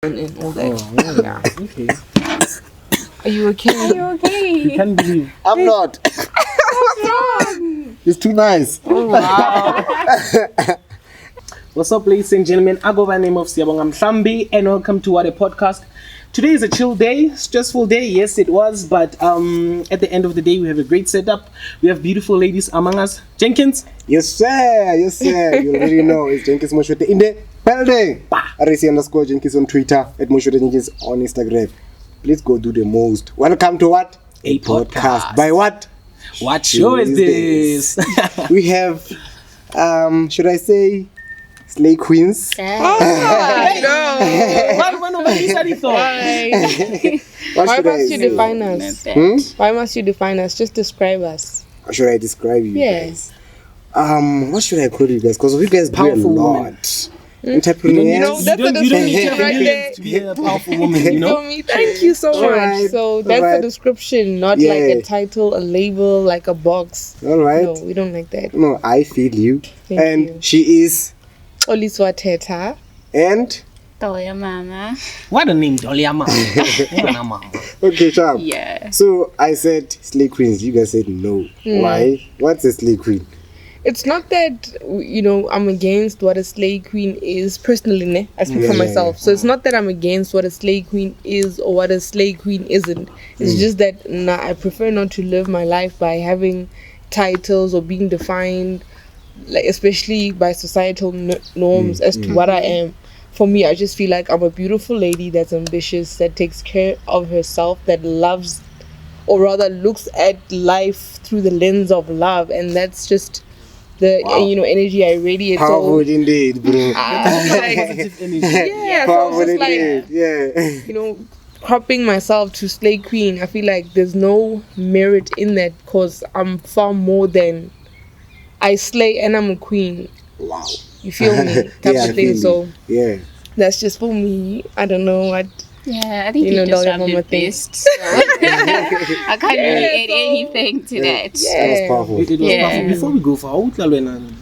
and all that. Oh, yeah. Okay. Are you okay? Are you okay? You can't believe. I'm not. What's wrong? It's too nice. Oh, wow. What's up, ladies and gentlemen? I go by the name of Siyabonga Mhlambi, and welcome to What a Podcast. Today is a chill day, stressful day. Yes, it was, but at the end of the day, we have a great setup. We have beautiful ladies among us. Jenkins. Yes, sir. Yes, sir. You already know it's Jenkins Moshote in the building. RC_Jenkins on Twitter, at Moshote Jenkins on Instagram. Please go do the most. Welcome to what? A podcast. By what? What show is this? We have, should I say, Slay Queens. Why must you define us? Why must you define us? Just describe us. How should I describe you? Yes. What should I call you guys? Because you guys Powerful do a woman. lot. Entrepreneurs. You know, that's you don't need description to right there. to be a powerful woman, you know? Thank you so much. Alright, So that's alright. a description, not Yeah. like a title, a label, like a box. All right. No, we don't like that. No, I feel you. Thank and you. she is. Xoliswa Thetha. And. Toya mama. What a name, Dolia Mama. Okay, sharp. Yeah. So I said Slay Queens. You guys said no. Why? What's a Slay Queen? It's not that, you know, I'm against what a slay queen is. Personally, ne? I speak for Yeah. myself. So it's not that I'm against what a slay queen is or what a slay queen isn't. It's just that I prefer not to live my life by having titles or being defined, like especially by societal norms as to what I am. For me, I just feel like I'm a beautiful lady that's ambitious, that takes care of herself, that loves, or rather looks at life through the lens of love, and that's just the energy I radiate. Powerful So indeed, bro. Positive energy. yeah, so Powerful it's just like, indeed. Yeah. cropping myself to slay queen, I feel like there's no merit in that because I'm far more than I slay and I'm a queen. Wow. You feel me? Type Yeah, I of feel thing. you. So Yeah. that's just for me. I don't know what. Yeah, I think You you, know, just Dolly rubbed Mama it thing. best. So I can't really add so- anything to that. That was Yeah. powerful. It was Yeah. powerful. Before we go for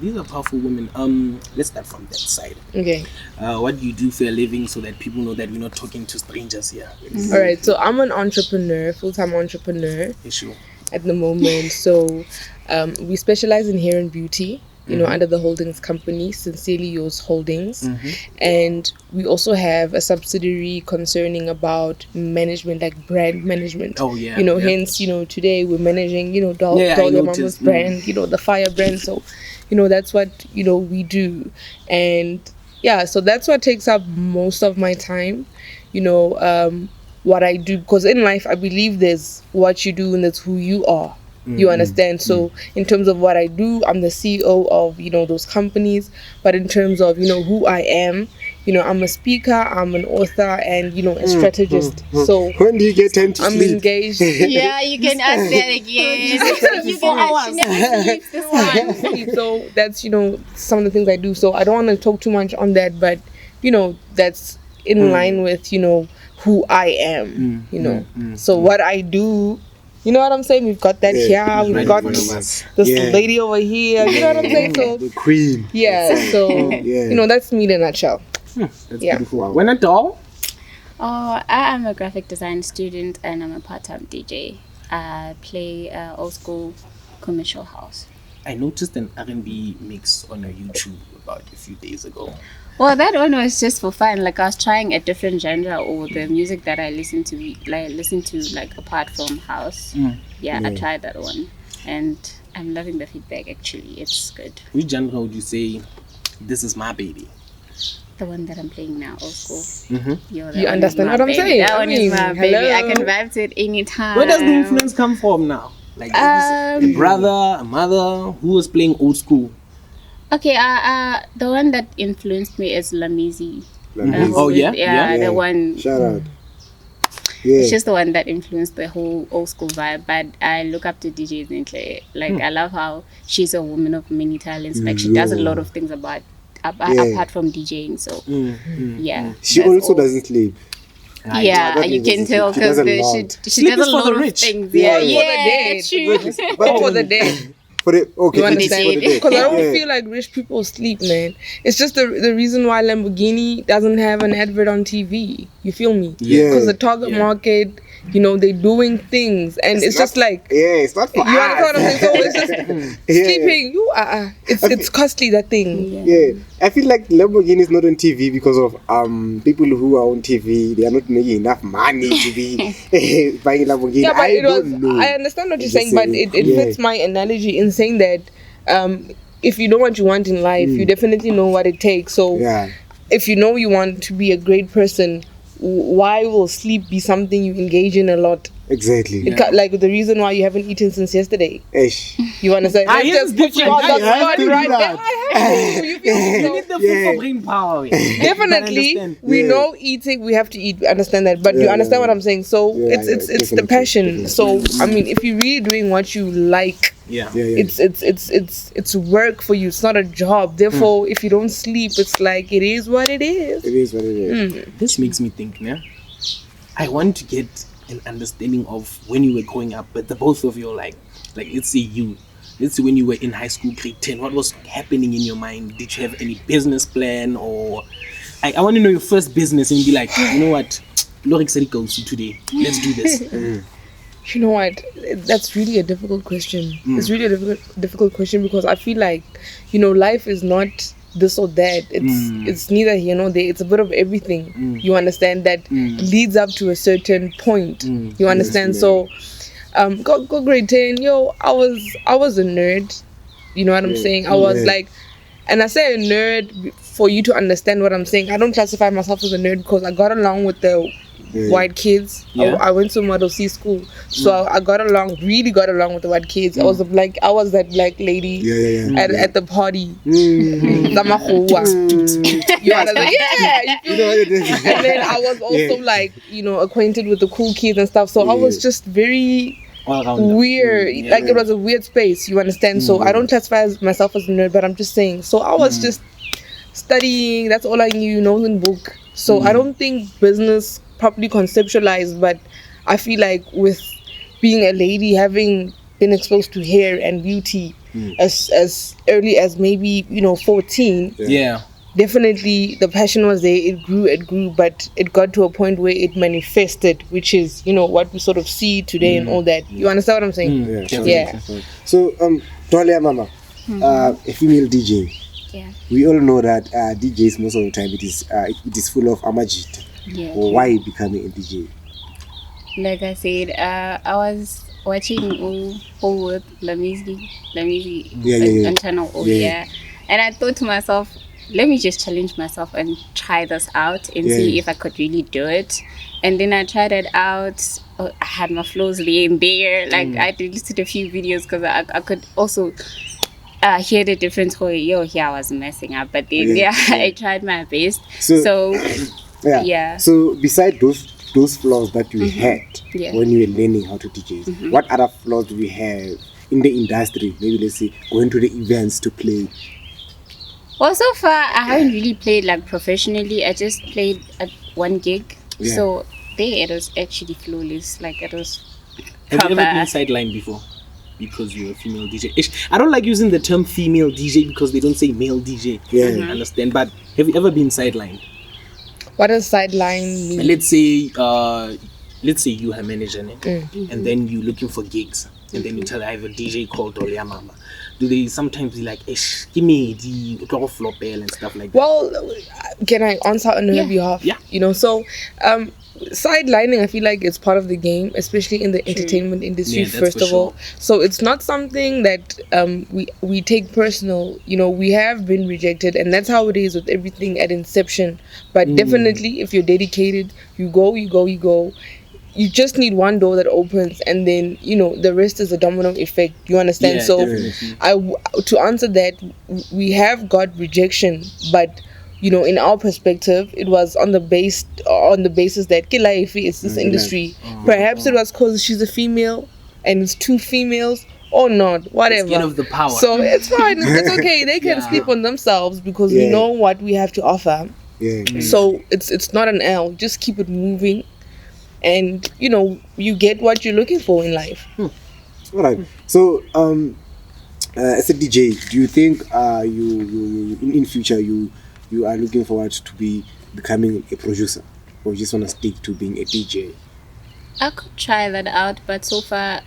these are powerful women. Let's start from that side. Okay. What do you do for a living so that people know that we're not talking to strangers here? All right. So I'm an entrepreneur, full-time entrepreneur Issue. at the moment. So we specialize in hair and beauty. You know, under the holdings company, Sincerely Yours Holdings. And we also have a subsidiary concerning about management, like brand management. Oh, yeah. You know, Yeah. hence, today we're managing, Dolly I Mama's noticed. brand, the Fire brand. So, that's what, we do. And yeah, so that's what takes up most of my time, what I do. Because in life, I believe there's what you do and that's who you are. You understand? So in terms of what I do, I'm the CEO of, those companies. But in terms of, who I am, I'm a speaker, I'm an author, and, a strategist. So When do you get time to I'm sleep? engaged. Yeah, you can ask that again. you can actually never sleep this one. So that's, some of the things I do. So I don't want to talk too much on that, but, that's in line with, who I am, So what I do... You know what I'm saying? We've got that here. We've right got in front of us. this Yeah. lady over here. You know what I'm saying? So The queen. yeah. So Yeah. that's me in a nutshell. That's Yeah. beautiful. When at all? Oh, I am a graphic design student and I'm a part-time DJ. I play old school commercial house. I noticed an R&B mix on your YouTube about a few days ago. Well, that one was just for fun. Like I was trying a different genre or the music that I listen to apart from house. Yeah, I tried that one, and I'm loving the feedback. Actually, it's good. Which genre would you say this is my baby? The one that I'm playing now, old school. Yo, that You one understand is my what I'm baby. saying? That I one mean, is my baby. I hello. can vibe to it anytime. Where does the influence come from now? Like a brother, a mother, who was playing old school? Okay, the one that influenced me is Lamizi. Oh, yeah? Yeah, the one. Shout out. Yeah. It's just the one that influenced the whole old school vibe. But I look up to DJ Zintle. Like I love how she's a woman of many talents. Like she does a lot of things apart from DJing. So yeah, She that's also all. doesn't sleep. Yeah, That you is- can tell she because does a lot. she Sleep does is a for the lot of rich. things. Yeah. Yeah, For the dead. true. But for the dead. Okay, You understand? for the day. Because I don't Yeah. feel like rich people sleep, man. It's just the reason why Lamborghini doesn't have an advert on TV. You feel me? Yeah. Because the target market, they're doing things, and it's just like. Yeah, it's not for You understand what I'm us. saying? So it's just sleeping. It's costly, that thing. Yeah, I feel like Lamborghini is not on TV because of people who are on TV. They are not making enough money to be buying Lamborghini. Yeah, but I don't know. I understand what you're Just saying, but saying. it Yeah. fits my analogy in saying that if you know what you want in life, you definitely know what it takes. So Yeah. if you know you want to be a great person, why will sleep be something you engage in a lot? Exactly. Like the reason why you haven't eaten since yesterday. Ish. You understand? Let's yes, just put you different. on the You have spot to do right that. there. I have to. You feel me? You So- need the food for brain power. Definitely, understand. we Yeah. know eating. We have to eat. We understand that, but you Yeah, understand yeah, what I'm saying. So Yeah, it's the definitely, passion. definitely. So I mean, if you're really doing what you like, Yeah. Yeah. it's work for you. It's not a job. Therefore, if you don't sleep, it's like it is what it is. It is what it is. This makes me think, yeah. I want to get an understanding of when you were growing up, but the both of you, like let's say when you were in high school, grade 10, what was happening in your mind? Did you have any business plan, or I want to know your first business and be like, you know what, Lorik said goes today. Let's do this. You know what? That's really a difficult question. It's really a difficult question because I feel like, life is not this or that. It's neither here nor there. It's a bit of everything. You understand that leads up to a certain point. You understand? So, go grade 10. I was a nerd. You know what I'm saying? I was like, and I say a nerd for you to understand what I'm saying. I don't classify myself as a nerd because I got along with the white kids. Yeah. I went to Model C school, so I really got along with the white kids. I was that black lady at the party. Zamahowa. You understand? Yeah, you feel me? And then I was also acquainted with the cool kids and stuff. So I was just very weird. It was a weird space. You understand? So I don't classify myself as a nerd, but I'm just saying. So I was just studying. That's all I knew. In book. So I don't think business properly conceptualized, but I feel like with being a lady, having been exposed to hair and beauty as early as maybe 14, definitely the passion was there. It grew, but it got to a point where it manifested, which is what we sort of see today and all that. You understand what I'm saying? Yeah. So Tolia Mama, a female DJ. Yeah. We all know that DJs most of the time it is full of amajita. Yeah. Why becoming a DJ? Like I said, I was watching Holworth Lamizi on channel and I thought to myself, let me just challenge myself and try this out and see if I could really do it. And then I tried it out. I had my flows there and there. Like I deleted a few videos because I could also hear the difference. Here I was messing up, but then I tried my best. So So beside those flaws that you had when you were learning how to DJ, what other flaws do you have in the industry? Maybe let's say going to the events to play. Well, so far I haven't really played like professionally. I just played at one gig. So there it was actually flawless. Like it was Have you ever proper. been sidelined before? Because you're a female DJ. I don't like using the term female DJ because they don't say male DJ. I understand. But have you ever been sidelined? What does sideline mean? Let's say you have manager and then you're looking for gigs and then you tell I have a DJ called Tolia Mama. Do they sometimes be like, give me the flop and stuff like that? Well, can I answer on her behalf? Yeah. So sidelining, I feel like it's part of the game, especially in the entertainment industry, first of all. So it's not something that we take personal. We have been rejected, and that's how it is with everything at inception. But definitely, if you're dedicated, you go. You just need one door that opens, and then the rest is a domino effect. You understand? To answer that, we have got rejection, but in our perspective, it was on the basis that life is this industry. Perhaps it was because she's a female and it's two females, or not, whatever. It's of the power. So it's fine. It's okay. They can sleep on themselves because we know what we have to offer. So it's not an L. Just keep it moving, and you get what you're looking for in life. All right. So as a DJ, do you think you in future you are looking forward to becoming a producer, or you just want to stick to being a DJ? I could try that out, but so far,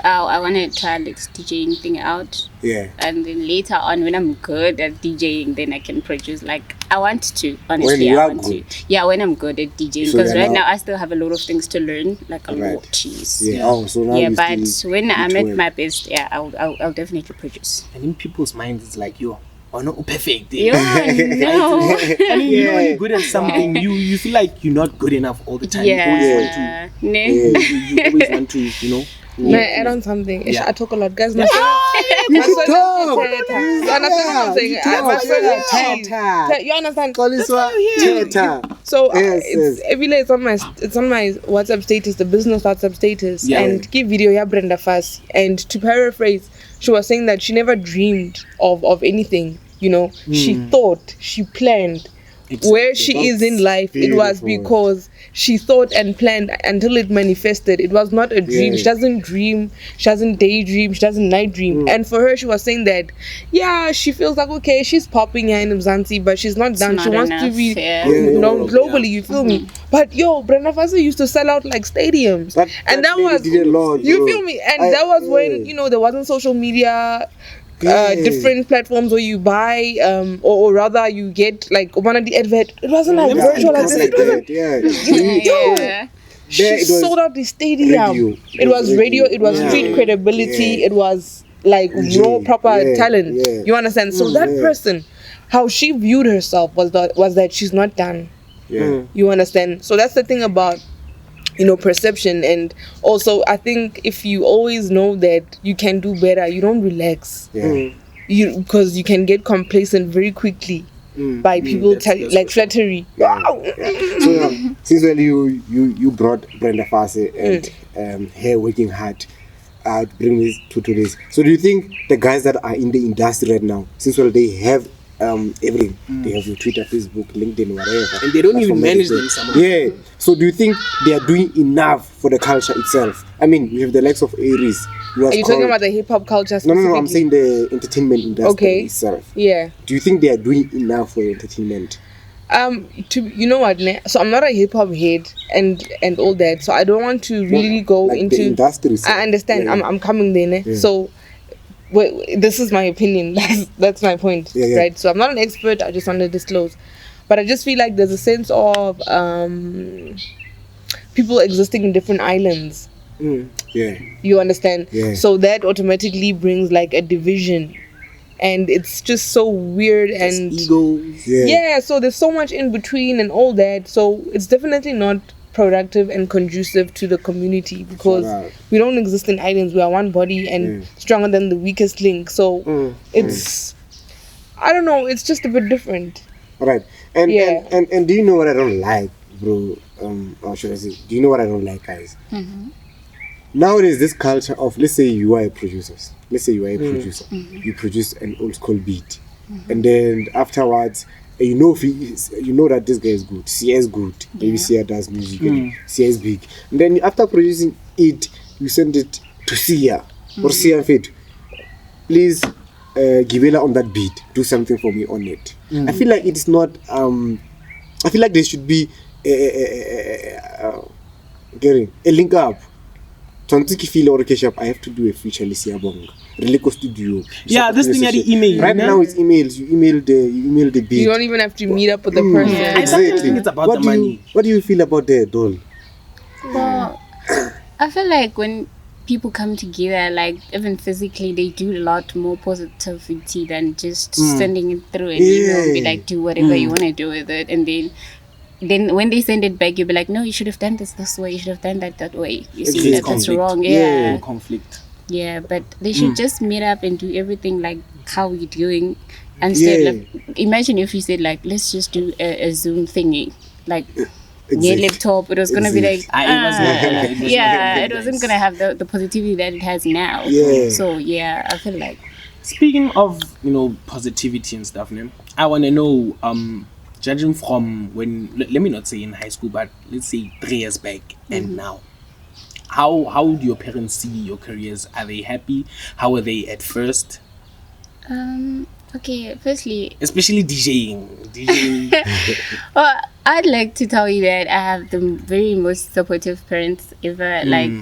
I want to try this DJing thing out. Yeah. And then later on, when I'm good at DJing, then I can produce. Like, I want to, honestly. When you I are want good. to. Yeah, when I'm good at DJing. So Because right now- now, I still have a lot of things to learn. Like, a Right. lot. Jeez. Yeah. Oh, so now Yeah, you but still when I'm need at to work. my best, yeah, I'll definitely produce. And in people's minds, it's like, yo, are not perfect. Yeah, no. I mean, you know, when you're good at something, you feel like you're not good enough all the time. Yeah. You always want to, Ne? you always want to, you know. May I add on something? Yeah. I talk a lot, guys. My son is Thetha. So understand what I'm saying? My son is Thetha. You understand? Xoliswa, Thetha. So Yes, it's yes. every day it's on my WhatsApp status, the business WhatsApp status, Yeah. and give video ya Brenda first. And to paraphrase, she was saying that she never dreamed of anything. You know, she thought, she planned. Where she is in life, it was beautiful. because she thought and planned until it manifested. It was not a dream. Yeah. She doesn't dream, she doesn't daydream, she doesn't night dream. And for her, she was saying that, yeah, she feels like, okay, she's popping here in Mzansi, but she's not done. not She wants to enough, be yeah. known globally, you feel me? But yo, Brenda Fassie used to sell out like stadiums. And that lady was, did a lot, you bro. feel me? And that was when, Yeah. there wasn't social media. Yeah. Different platforms where you buy or rather you get like one of the advert. It wasn't like Yeah, virtual like Just this. like It wasn't. that, yeah. Yeah. She There it was sold out the stadium. radio. It was radio. It was Yeah. street credibility. Yeah. It was like raw, proper Yeah, talent. yeah. You understand? So that yeah. person, how she viewed herself was that she's not done. Yeah. You understand? So that's the thing about perception. And also I think if you always know that you can do better, you don't relax. Yeah. Because you can get complacent very quickly by people that's like for sure. flattery. So since when you brought Brenda Fassie and her working hard to bring this to this. So do you think the guys that are in the industry right now, since they have everything, they have your Twitter, Facebook, LinkedIn, whatever, And they don't even platform manage that them they- some of them. Yeah. So do you think they are doing enough for the culture itself? I mean, we have the likes of Aries. Are you talking about the hip hop culture No, specifically? I'm saying the entertainment industry Okay. itself. Yeah. Do you think they are doing enough for entertainment? You know what? So I'm not a hip hop head and all that. So I don't want to really go Like into the industry. I understand. Yeah. I'm coming there. Ne? Yeah. So this is my opinion. That's my point, Yeah. right? So I'm not an expert. I just want to disclose, but I just feel like there's a sense of people existing in different islands. Yeah. You understand? Yeah. So that automatically brings like a division, and it's just so weird and Egos. yeah. So there's so much in between and all that. So it's definitely not productive and conducive to the community because Right. we don't exist in islands. We are one body and stronger than the weakest link. So it's I don't know. It's just a bit different. All right. And, Yeah. and do you know what I don't like, bro? Or should I say? Do you know what I don't like, guys? Nowadays, this culture of, let's say you are a producer. Let's say you are a producer. You produce an old school beat, and then afterwards, you know that this guy is good. Sia is good. Maybe Sia does music. And Sia is big. And then after producing it, you send it to Sia or Sia and Fate. Please, Gibela on that beat. Do something for me on it. I feel like it is not. I feel like there should be a link up. I have to do a feature Lisiabong. Relico Studio. Yeah, this thing had the email. Right now it's emails. You email the beat. You don't even have to meet up with the person. I don't think it's about what the money. What do you feel about the doll? Well, I feel like when people come together, like even physically, they do a lot more positivity than just sending it through an email and be like, do whatever you want to do with it. And then when they send it back, you'll be like, no, you should have done this way. You should have done that way. You see creates that that's conflict. wrong. Yeah. Yeah. Conflict. Yeah, but they should just meet up and do everything like how we're doing. Instead, like, imagine if you said like, let's just do a Zoom thingy, like your laptop. It was gonna be like, it wasn't gonna have the positivity that it has now. Yeah. So yeah, I feel like Speaking of, positivity and stuff, I want to know, judging from when, let me not say in high school, but let's say 3 years back and now, how do your parents see your careers? Are they happy? How were they at first? Okay, firstly, Especially DJing. well, I'd like to tell you that I have the very most supportive parents ever. Like,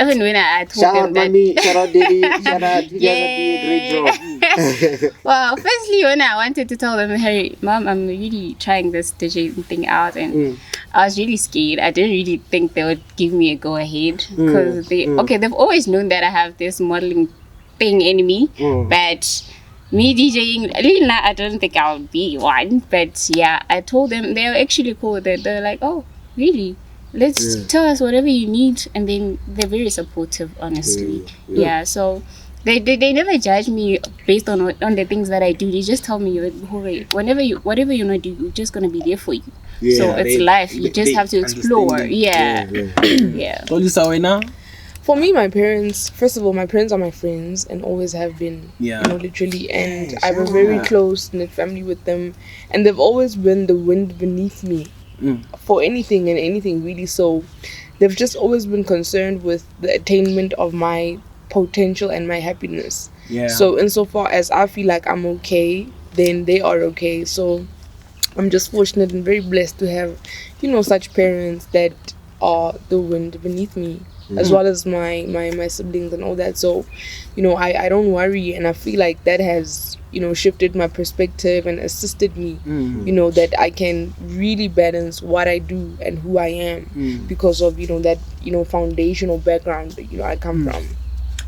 even when I told Shout them out, that. mommy. Shout out, daddy. Shout out. You guys are doing a great job. Well, firstly, when I wanted to tell them, hey, mom, I'm really trying this DJing thing out, and I was really scared. I didn't really think they would give me a go ahead because they've always known that I have this modeling thing in me, but me DJing, really, I don't think I'll be one. But yeah, I told them, they were actually cool. They're like, oh, really? Let's tell us whatever you need, and then they're very supportive, honestly. Yeah, so they never judge me based on the things that I do. They just tell me, whatever you want to do, we're just gonna be there for you. So it's life. You just have to explore. Yeah. Xoliswa, right now? For me, my parents, first of all, my parents are my friends and always have been, literally. And I have a very close-knit family with them. And they've always been the wind beneath me for anything and anything, really. So they've just always been concerned with the attainment of my potential and my happiness. So insofar as I feel like I'm okay, then they are okay. So I'm just fortunate and very blessed to have, such parents that are the wind beneath me. As well as my siblings and all that. So, I don't worry, and I feel like that has, shifted my perspective and assisted me, that I can really balance what I do and who I am because of, that, foundational background that, I come from.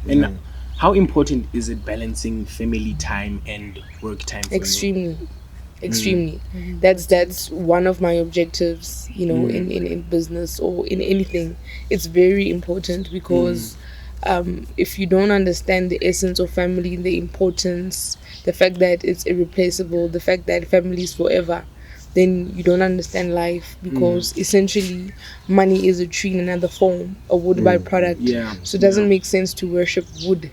And how important is it balancing family time and work time for you? Extremely. That's one of my objectives, in business or in anything. It's very important because if you don't understand the essence of family, the importance, the fact that it's irreplaceable, the fact that family is forever, then you don't understand life because essentially money is a tree in another form, a wood byproduct. So it doesn't make sense to worship wood.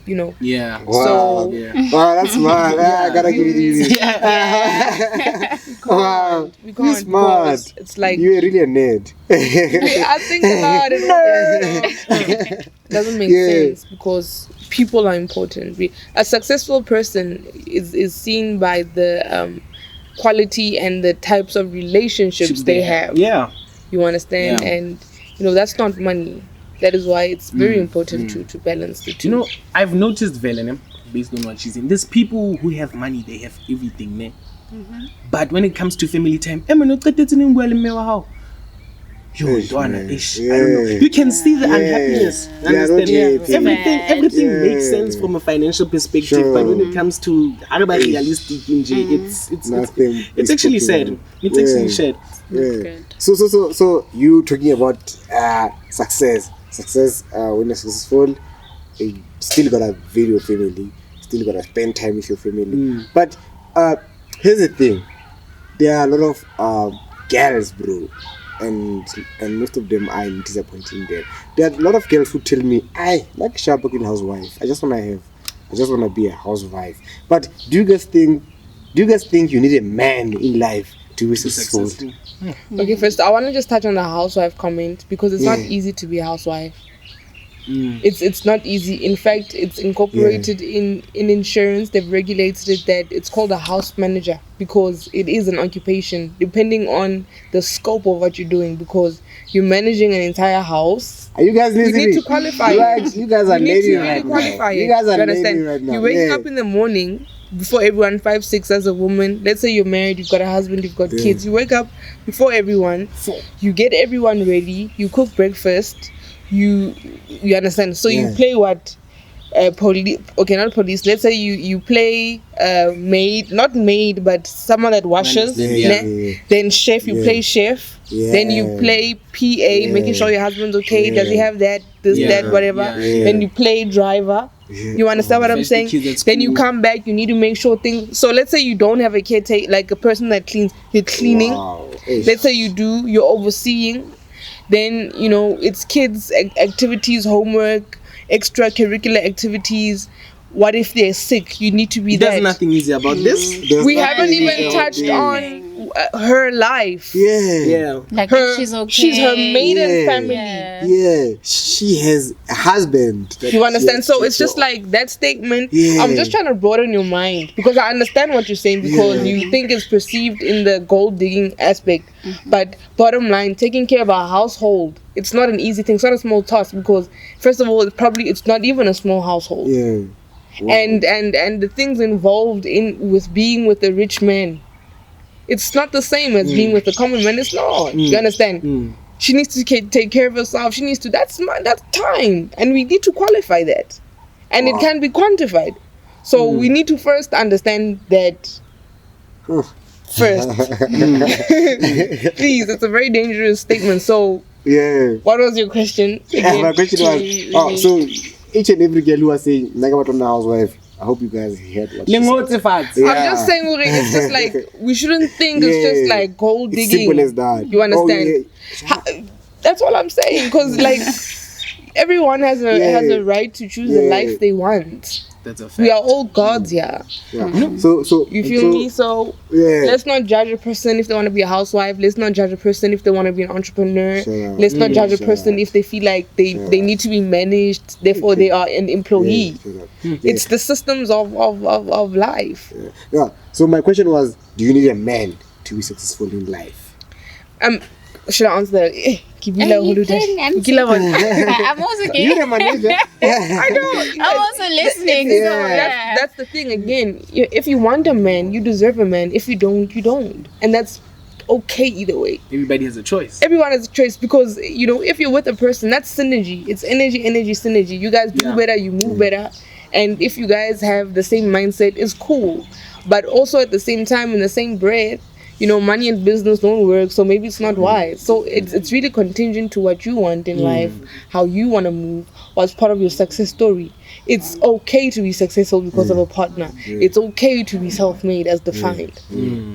Wow. So Wow, that's mad. I gotta give you this. Wow. We can't smart. It's like You're really a nerd. I think about it. It doesn't make sense because people are important. A successful person is seen by the quality and the types of relationships they have. You understand? And that's not money. That is why it's very important to balance the two. I've noticed, Velen, based on what she's saying, there's people who have money, they have everything, man. But when it comes to family time, I don't know. You can see the unhappiness. Everything makes sense from a financial perspective, but when it comes to realistic, it's actually sad. It's actually sad. So you talking about success when you're successful, you still gotta value your family, still gotta spend time with your family. But here's the thing, there are a lot of girls, bro, and most of them are disappointing them. There are a lot of girls who tell me, I like a sharp working housewife, I just wanna be a housewife. But do you guys think you need a man in life to be successful? Okay, first I want to just touch on the housewife comment because it's not easy to be a housewife. It's not easy. In fact, it's incorporated in insurance. They've regulated it that it's called a house manager because it is an occupation depending on the scope of what you're doing, because you're managing an entire house. Are you guys listening? You need to qualify. You guys are lady right now. You guys are lady right now. You're waking up in the morning before everyone, 5-6 as a woman. Let's say you're married, you've got a husband, you've got kids. You wake up before everyone, you get everyone ready, you cook breakfast, you understand. So you play what? Police. Okay, not police. Let's say you play maid, not maid, but someone that washes. Then chef, you play chef. Then you play PA, making sure your husband's okay. Does he have that, that, whatever. Then you play driver. You understand what I'm saying? Then you come back, you need to make sure things. So let's say you don't have a caretaker, like a person that cleans, you're cleaning. Let's say you do, you're overseeing. Then it's kids activities, homework, extracurricular activities. What if they're sick? You need to be there. There's nothing easy about this. We haven't even touched on her life. Like she's okay. She's her maiden family. she has a husband. that You understand? she has So it's just to- like that statement. Yeah. I'm just trying to broaden your mind because I understand what you're saying because you think it's perceived in the gold digging aspect. But bottom line, taking care of a household, it's not an easy thing. It's not a small task because first of all, it's not even a small household. Yeah. Wow. And the things involved with being with a rich man, it's not the same as being with a common man. It's not. You understand? She needs to take care of herself. She needs to. That's time, and we need to qualify that, and it can be quantified. So we need to first understand that. First, please, it's a very dangerous statement. So, what was your question? My question was, so each and every girl who was saying, "Nagabaton housewife," I hope you guys heard what she said. I'm just saying, Uri, it's just like we shouldn't think it's just like gold It's digging. simple as that. You understand? That's all I'm saying. Because like everyone has a right to choose the life they want. That's a fact. We are all gods here. So You feel me? So let's not judge a person if they want to be a housewife. Let's not judge a person if they want to be an entrepreneur. Let's not judge a person if they feel like they need to be managed. Therefore, they are an employee. It's the systems of life. So my question was, do you need a man to be successful in life? Should I answer that? I'm also gay. You're the manager. I know. I'm also listening. That's the thing again. If you want a man, you deserve a man. If you don't, you don't. And that's okay either way. Everybody has a choice. Everyone has a choice because, if you're with a person, that's synergy. It's energy, synergy. You guys do better, you move better. And if you guys have the same mindset, it's cool. But also at the same time, in the same breath, money and business don't work, so maybe it's not wise. So it's really contingent to what you want in life, how you want to move, what's part of your success story. It's okay to be successful because of a partner. It's okay to be self-made as defined.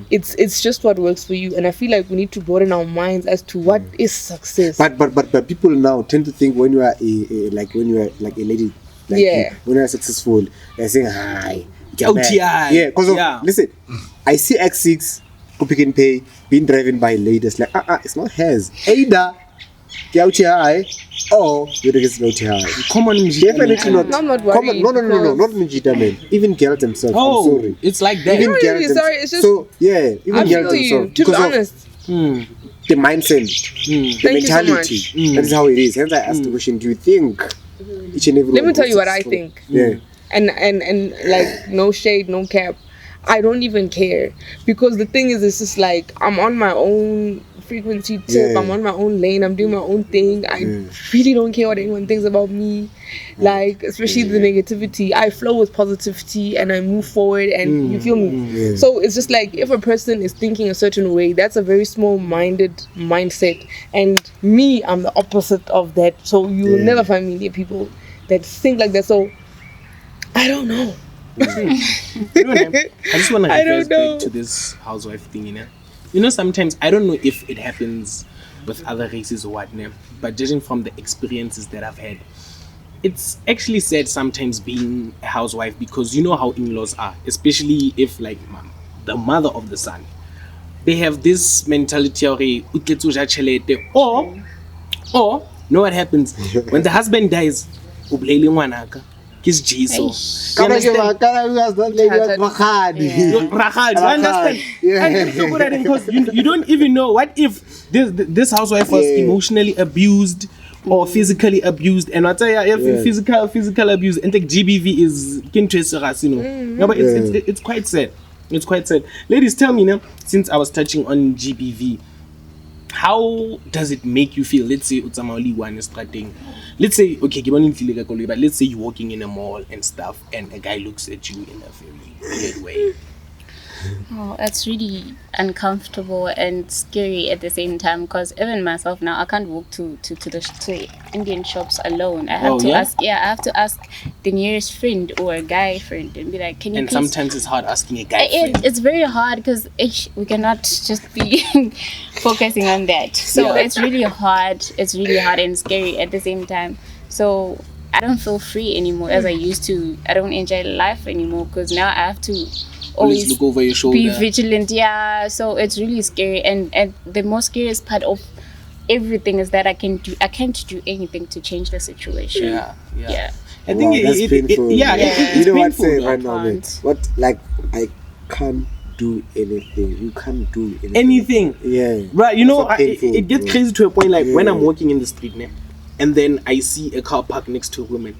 It's just what works for you, and I feel like we need to broaden our minds as to what is success. But people now tend to think when you are a lady, when you are successful, they're saying hi. OTI. Yeah, because listen, I see X6 who Pick and Pay being driven by ladies like it's not hers. Either OTI or you're against OTI. Common Definitely not. I'm not worried. No, not Mujita men. Even girls themselves. I'm sorry. It's like that. Even I'm girls really sorry. It's just so even I girls feel you. themselves. To be Because of honest, the mindset, the Thank you so mentality. much. That is how it is. Hence I asked the question, do you think each and every let me one tell is you what I successful? think. Yeah. And like no shade, no cap. I don't even care because the thing is, it's just like I'm on my own frequency tip. Yeah. I'm on my own lane. I'm doing my own thing. I really don't care what anyone thinks about me. Like especially the negativity. I flow with positivity and I move forward. And you feel me? So it's just like if a person is thinking a certain way, that's a very small-minded mindset. And me, I'm the opposite of that. So you will never find me near people that think like that. So I don't know. I just want to reverse back to this housewife thing, sometimes I don't know if it happens with other races or what, but judging from the experiences that I've had, it's actually sad sometimes being a housewife because you know how in-laws are, especially if like the mother of the son, they have this mentality or know what happens when the husband dies, his Jesus. You understand? Because you don't even know what if this housewife was emotionally abused or physically abused, and what physical abuse, and like GBV is No, but it's quite sad. It's quite sad. Ladies, tell me now, since I was touching on GBV, how does it make you feel? Let's say Utsamaoli one is starting. Let's say but let's say you're walking in a mall and stuff, and a guy looks at you in a very weird way. Oh, that's really uncomfortable and scary at the same time because even myself now, I can't walk to Indian shops alone. I have I have to ask the nearest friend or a guy friend and be like, can you and please? Sometimes it's hard asking a guy friend. It's very hard because we cannot just be focusing on that. So it's really hard. It's really hard and scary at the same time. So I don't feel free anymore as I used to. I don't enjoy life anymore because now I have to always look over your shoulder, be vigilant. So it's really scary, and the most scariest part of everything is that I can't do anything to change the situation. Yeah. I Wow, think that's painful. you You know what, say though. right now, man? Can't. What, like, I can't do anything. You can't do anything. Anything. Yeah. Right, you know, So painful, it gets bro. crazy to a point like when Yeah. I'm walking in the street now, and then I see a car parked next to a woman.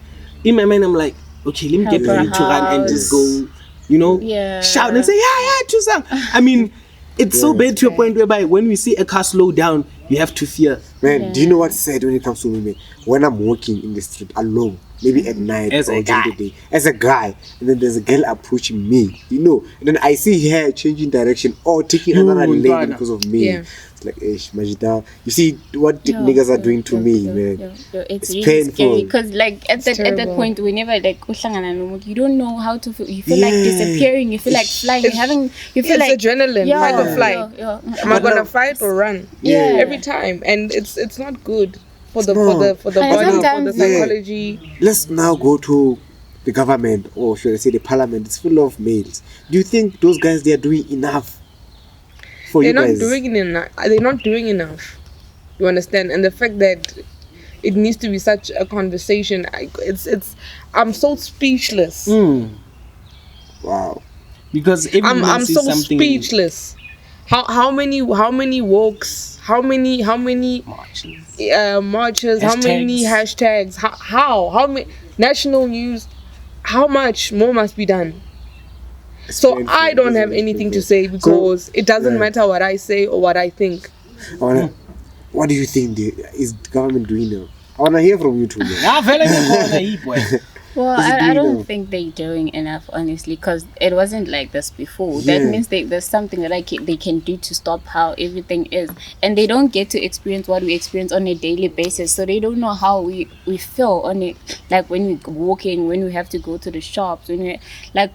In my mind, I'm like, okay, let me get Help her ready to run and just house. go, you know, Yeah. shout and say, yeah, Chusang. I mean, it's so bad to a point whereby when we see a car slow down, you have to fear. Man, do you know what's sad when it comes to women? When I'm walking in the street alone, maybe at night As or a during guy. the day, as a guy, and then there's a girl approaching me, you know, and then I see her changing direction or taking another lane brother. because of me. Yeah. It's like, Majida, you see what niggas are doing to me, man. It's It's really painful. scary because like at that terrible. point whenever like uhlangana nomuntu, you don't know how to feel. You feel like Yeah. disappearing, you feel like flying, you feel It's like adrenaline, fight or flight. yeah. Am I gonna fight or run? Yeah. Every time, and it's not good for the not. for the And body, for the sometimes- Yeah. psychology. Let's now go to the government, or should I say the parliament. It's full of males. Do you think those guys, they are doing enough for They're you not guys? doing it enough. They're not doing enough. You understand? And the fact that it needs to be such a conversation, it's. I'm so speechless. Wow. Because everyone I'm says so something. speechless. How many walks? How many marches? How many hashtags? How many national news? How much more must be done? So painful, I don't have isn't it? anything to Painful. say because it doesn't yeah. matter what I say or what I think. I wanna, what do you think is the government doing now? I wanna hear from you too, man. Ah, vele ngikhona boy. Well, Is it I doing don't enough? think they're doing enough, honestly, because it wasn't like this before. That Yeah. means there's something that they can do to stop how everything is. And they don't get to experience what we experience on a daily basis. So they don't know how we feel on it. Like when we walking, when we have to go to the shops, when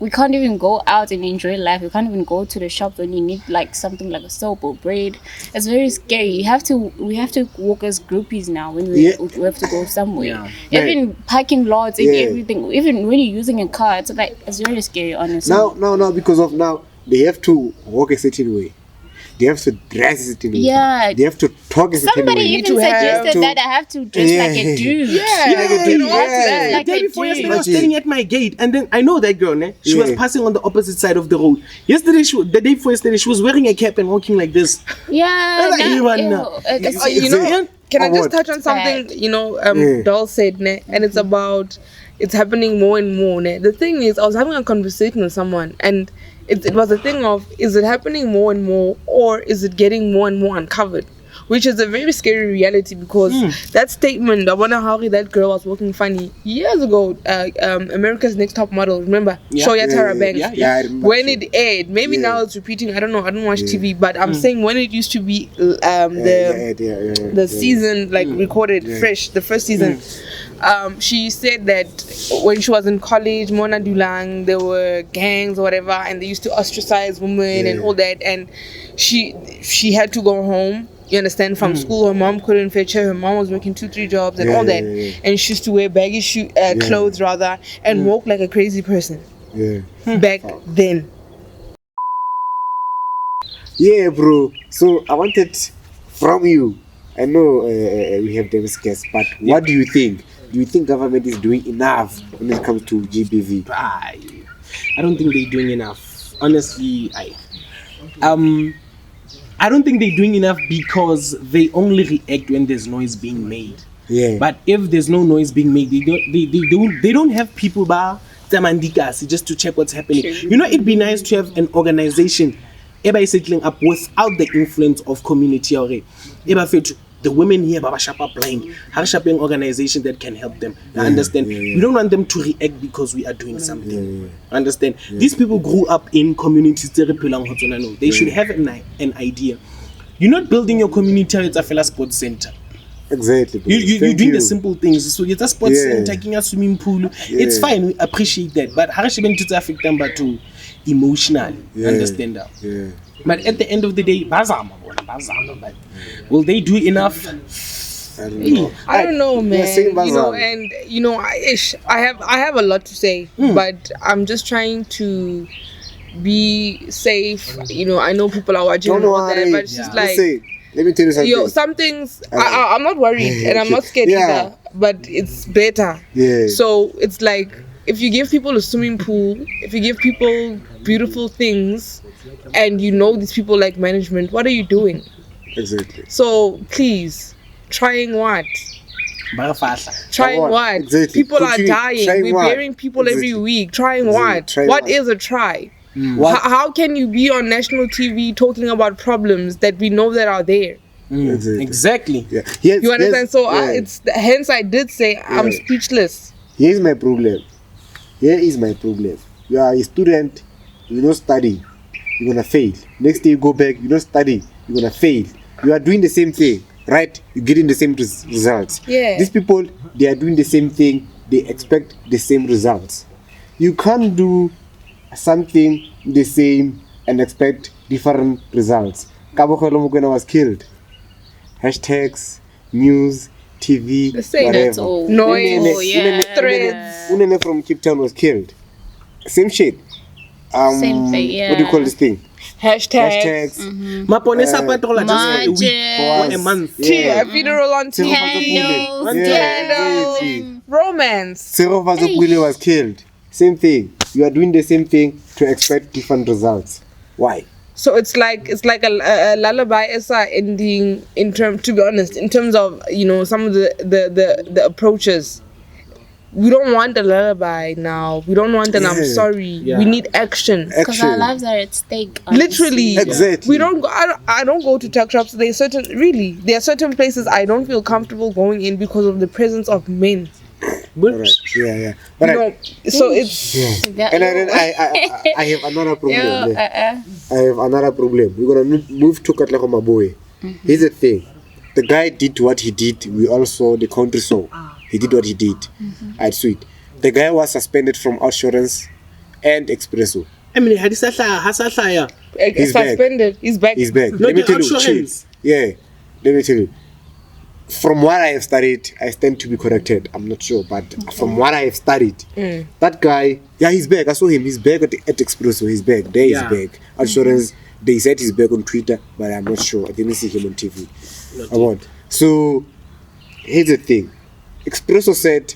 we can't even go out and enjoy life. We can't even go to the shops when you need like something like a soap or bread. It's very scary. We have to walk as groupies now when we have to go somewhere. Yeah. Even parking lots and Yeah. everything. Even when you're using a car, it's like it's very scary, honestly. Now, because of now, they have to walk a certain way. They have to dress a certain way. Yeah. They have to talk a certain Somebody way. even to have suggested to- that I have to dress like a dude. Yeah, you know what? yeah. Like The day a before yesterday, I was dude. standing at my gate, and then I know that girl, ne? She was Yeah. passing on the opposite side of the road. Yesterday, the day before yesterday, she was wearing a cap and walking like this. Yeah, Like, nah, even ew, now. it's- You know, can I Or just what? touch on something? Bad. You know, Yeah. Doll said, ne, and it's about it's happening more and more. Ne. The thing is, I was having a conversation with someone, and it was a thing of, is it happening more and more, or is it getting more and more uncovered? Which is a very scary reality because that statement, I wonder how that girl was walking funny years ago. America's Next Top Model, remember? Yeah. Shoya Tara Banks. Yeah. I remember. When it aired, maybe Yeah. now it's repeating. I don't know. I don't watch TV, but I'm saying when it used to be the the season like recorded fresh, the first season. She said that when she was in college, Mona Dulang, there were gangs or whatever, and they used to ostracize women and all that, and she had to go home. You understand, from school, her mom couldn't fetch her. Her mom was working 2-3 jobs and all that, and she used to wear baggy clothes rather, and walk like a crazy person. Back then. Yeah, bro. So I wanted from you. I know we have Davis guests, but what do you think? Do you think government is doing enough when it comes to GBV? I don't think they're doing enough. Honestly, I don't think they're doing enough because they only react when there's noise being made. Yeah. But if there's no noise being made, they don't have people just to check what's happening. You know, it'd be nice to have an organization settling up without the influence of community already. The women here, Baba Shapa blind, have an organization that can help them. I understand. We don't want them to react because we are doing something. Understand? These people grew up in communities. They should have an idea. You're not building your community at a fella sports center. Exactly. Bro. You're doing the simple things. So it's a sports center, taking a swimming pool. It's fine. We appreciate that. But how should to affect them but to emotional? Understand that? Yeah. But at the end of the day, bazama, but will they do enough? I don't know. I don't know, man. saying You know, Bazam. and you know, I have a lot to say, but I'm just trying to be safe. You know, I know people are watching Don't and all that, worry. but it's just like let me tell you something. Some things I'm not worried and I'm not scared either, but it's better. Yeah. So it's like if you give people a swimming pool, if you give people beautiful things, and you know these people like management, what are you doing? Exactly. So please, trying what? Trying what? Exactly. People are dying. We're what? burying people every week. Trying what? What is a try? How can you be on national TV talking about problems that we know that are there? Exactly. Yeah. Yes, You understand? So yeah. it's hence I did say I'm speechless. Here's my problem. Here is my problem. You are a student, you don't study, you're gonna fail. Next day you go back, you don't study, you're gonna fail. You are doing the same thing, right? You're getting the same results. Yeah. These people, they are doing the same thing, they expect the same results. You can't do something the same and expect different results. Kabokolo Mugwena was killed. Hashtags, news, TV, The same. whatever. That's all. Noise, Threads. Unene from Cape Town was killed. Same shit. Same thing, yeah. What do you call this thing? Hashtags. Maponesa patrola just for a week or a month. A funeral on TV. Candles. Candles. Romance. Sero Vazopule was killed. Same thing. You are doing the same thing to expect different results. Why? So it's like a lullaby ending to be honest, in terms of some of the approaches. We don't want a lullaby now. We don't want an I'm sorry. Yeah. We need action. Because our lives are at stake. Literally. Exactly. We don't go, I don't go to tech shops. There are certain places I don't feel comfortable going in because of the presence of men. Right. Yeah. But So it's and then I have another problem. I have another problem. We're gonna move to Katlego Maboe. Here's the thing. The guy did what he did. We all saw, the country saw. He did what he did. Alright, sweet. The guy was suspended from Assurance and Expresso. I mean, He's suspended. He's back. He's back. No, Let me the tell you. Assurance. Yeah. Let me tell you. From what I have studied, I stand to be corrected. I'm not sure, but from what I have studied, that guy, he's back. I saw him. He's back at Expresso. He's back. There he's back. Assurance. They said he's back on Twitter, but I'm not sure. I didn't see him on TV. So here's the thing. Expresso said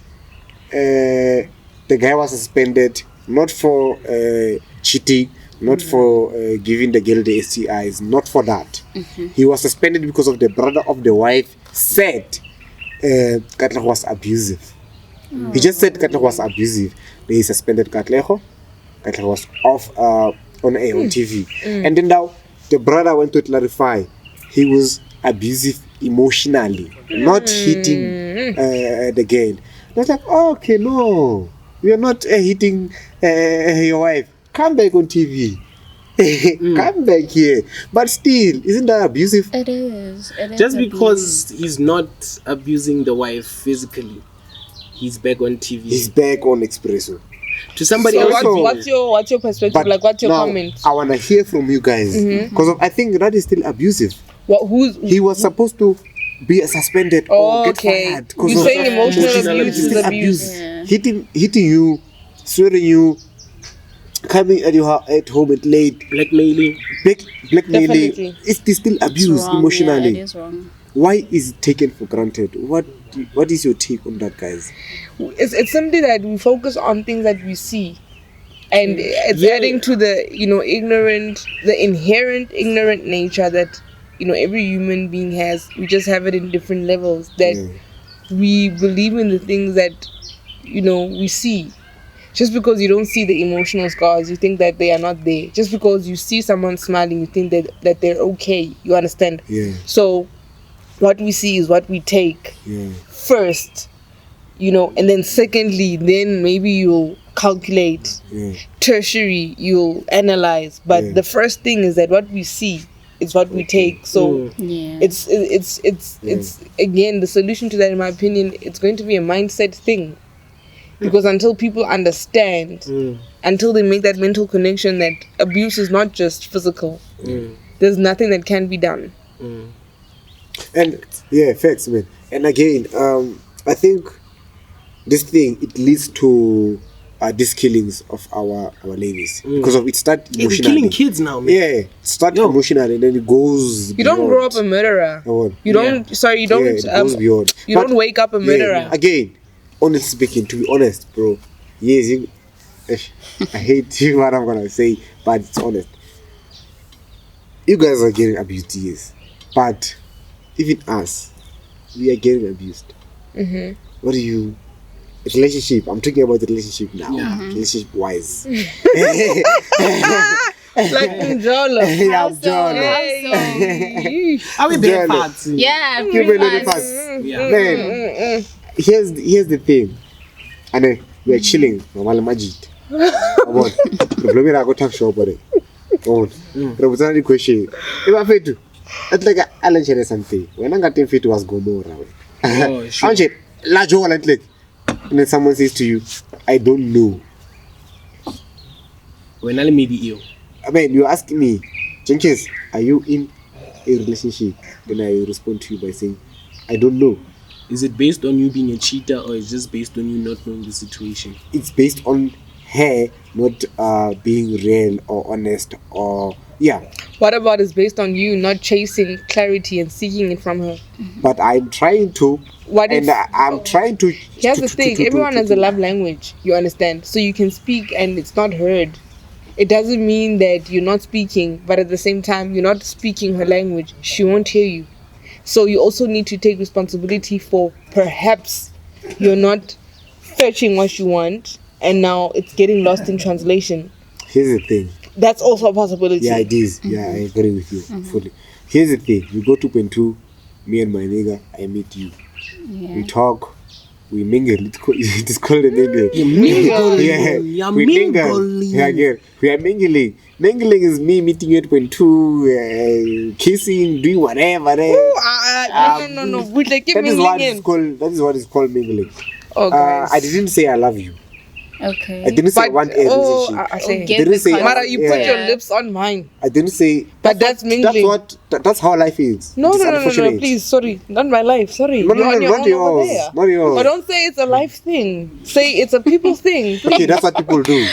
the guy was suspended not for cheating, not for giving the girl the STIs, not for that. He was suspended because of the brother of the wife said Katlego was abusive. He just said Katlego was abusive. They suspended Katlego. Katlego was off on air on TV. And then now the brother went to clarify he was abusive emotionally, not hitting the girl. I was like, okay, no, we are not hitting your wife. Come back on TV. Come back here. But still, isn't that abusive? It is. Just because he's not abusing the wife physically, he's back on TV. He's back on Expresso. To somebody So else. what's your perspective? But Like, what's your now, comment? I want to hear from you guys because I think that is still abusive. He was supposed to be suspended or get fired. You're saying emotional abuse is Still abuse. Yeah. Hitting you, swearing you, coming at home at late, Blackmailing. blackmailing. Definitely. It's still abuse It's wrong. emotionally. Yeah, it is wrong. Why is it taken for granted? What is your take on that, guys? It's simply that we focus on things that we see, and it's adding to the the inherent ignorant nature that every human being has. We just have it in different levels. That we believe in the things that we see. Just because you don't see the emotional scars, you think that they are not there. Just because you see someone smiling, you think that they're okay. You understand? Yeah. So what we see is what we take first, and then secondly, then maybe you'll calculate. Tertiary, you'll analyze. But the first thing is that what we see is what we take. So it's again, the solution to that, in my opinion, it's going to be a mindset thing. Because until people understand, until they make that mental connection that abuse is not just physical, there's nothing that can be done. And facts, man. And again, I think this thing, it leads to these killings of our ladies because of it start Hey, we're emotionally. killing kids now, man. Yeah, it start emotionally and then it goes. You don't grow up a murderer. You don't. Sorry, you don't. it goes beyond. You don't wake up a murderer. Again, honestly speaking, to be honest, bro. Yes, I hate you, what I'm gonna say, but it's honest. You guys are getting abused, yes, but even us, we are getting abused. What do you? Relationship. I'm talking about the relationship now. Relationship wise. Like Uyajola. Yeah, Uyajola. Are we there parts? Yeah, You pretty know the much. facts. Yeah. Man, here's the thing. And we are chilling. Normal magic. About the problem I got to show about it. Oh, there was another question. If I fit to, that's like Alan Chere something. When I got in fit was Gomorrah. Oh, sure. Large one like. And then someone says to you, I don't know. When I made it, I mean, you ask me, Jenkins, are you in a relationship? Then I respond to you by saying, I don't know. is it based on you being a cheater or is it just based on you not knowing the situation? It's based on her not being real or honest or What about is based on you not chasing clarity and seeking it from her? But I'm trying to. I'm trying to. Here's the thing: everyone has a love language. You understand? So you can speak and it's not heard. It doesn't mean that you're not speaking, but at the same time, you're not speaking her language. She won't hear you. So you also need to take responsibility for perhaps you're not fetching what you want, and now it's getting lost in translation. Here's the thing. That's also a possibility. Yeah, it is. Yeah, I agree with you fully. Here's the thing. We go 2.2, me and my nigga, I meet you. Yeah. We talk, we mingle. It's called a mingle. You mingle. Yeah, You're we mingle. mingling. Yeah, again, we are mingling. Mingling is me meeting you at 2.2, kissing, doing whatever. No. We like That is what is called mingling. Oh, guys. I didn't say I love you. Okay. I didn't say I want a relationship. I say. Get didn't the say- concept. Mara, you put Yeah. your lips on mine. I didn't say. But that's mingling. That's how life is. No, It's no, unfortunate. please, sorry. Not my life, sorry. No, You're on your not own over yours. there. Not yours. But don't say it's a life thing. Say it's a people thing. Okay, that's what people do.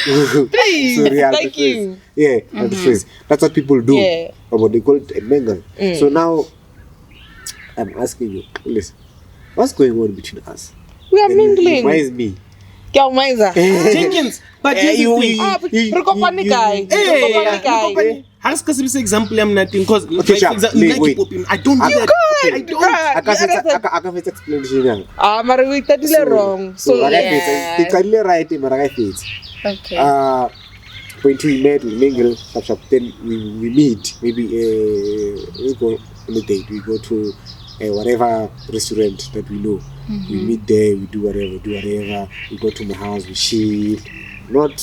Please, Sorry, I'll thank rephrase. you. Yeah, I'll rephrase. That's what people do. Yeah. But they call it a mingle. So now, I'm asking you, listen, what's going on between us? We are Then mingling. Why is me? Kyaumaisa. Jenkins, but here's the thing. Rekopane guy. Rekopane guy. How specific example I'm nothing because Okay, Sha, wait. I don't do that. Okay. I don't. I can't fit explanation. Mara, we started wrong. So, yeah. It's right, but I fit. Okay. When we met, we mingle, shop, then we meet. Maybe we go on a date. We go to whatever restaurant that we know. We meet there. We do whatever. We go to my house. We chill. Not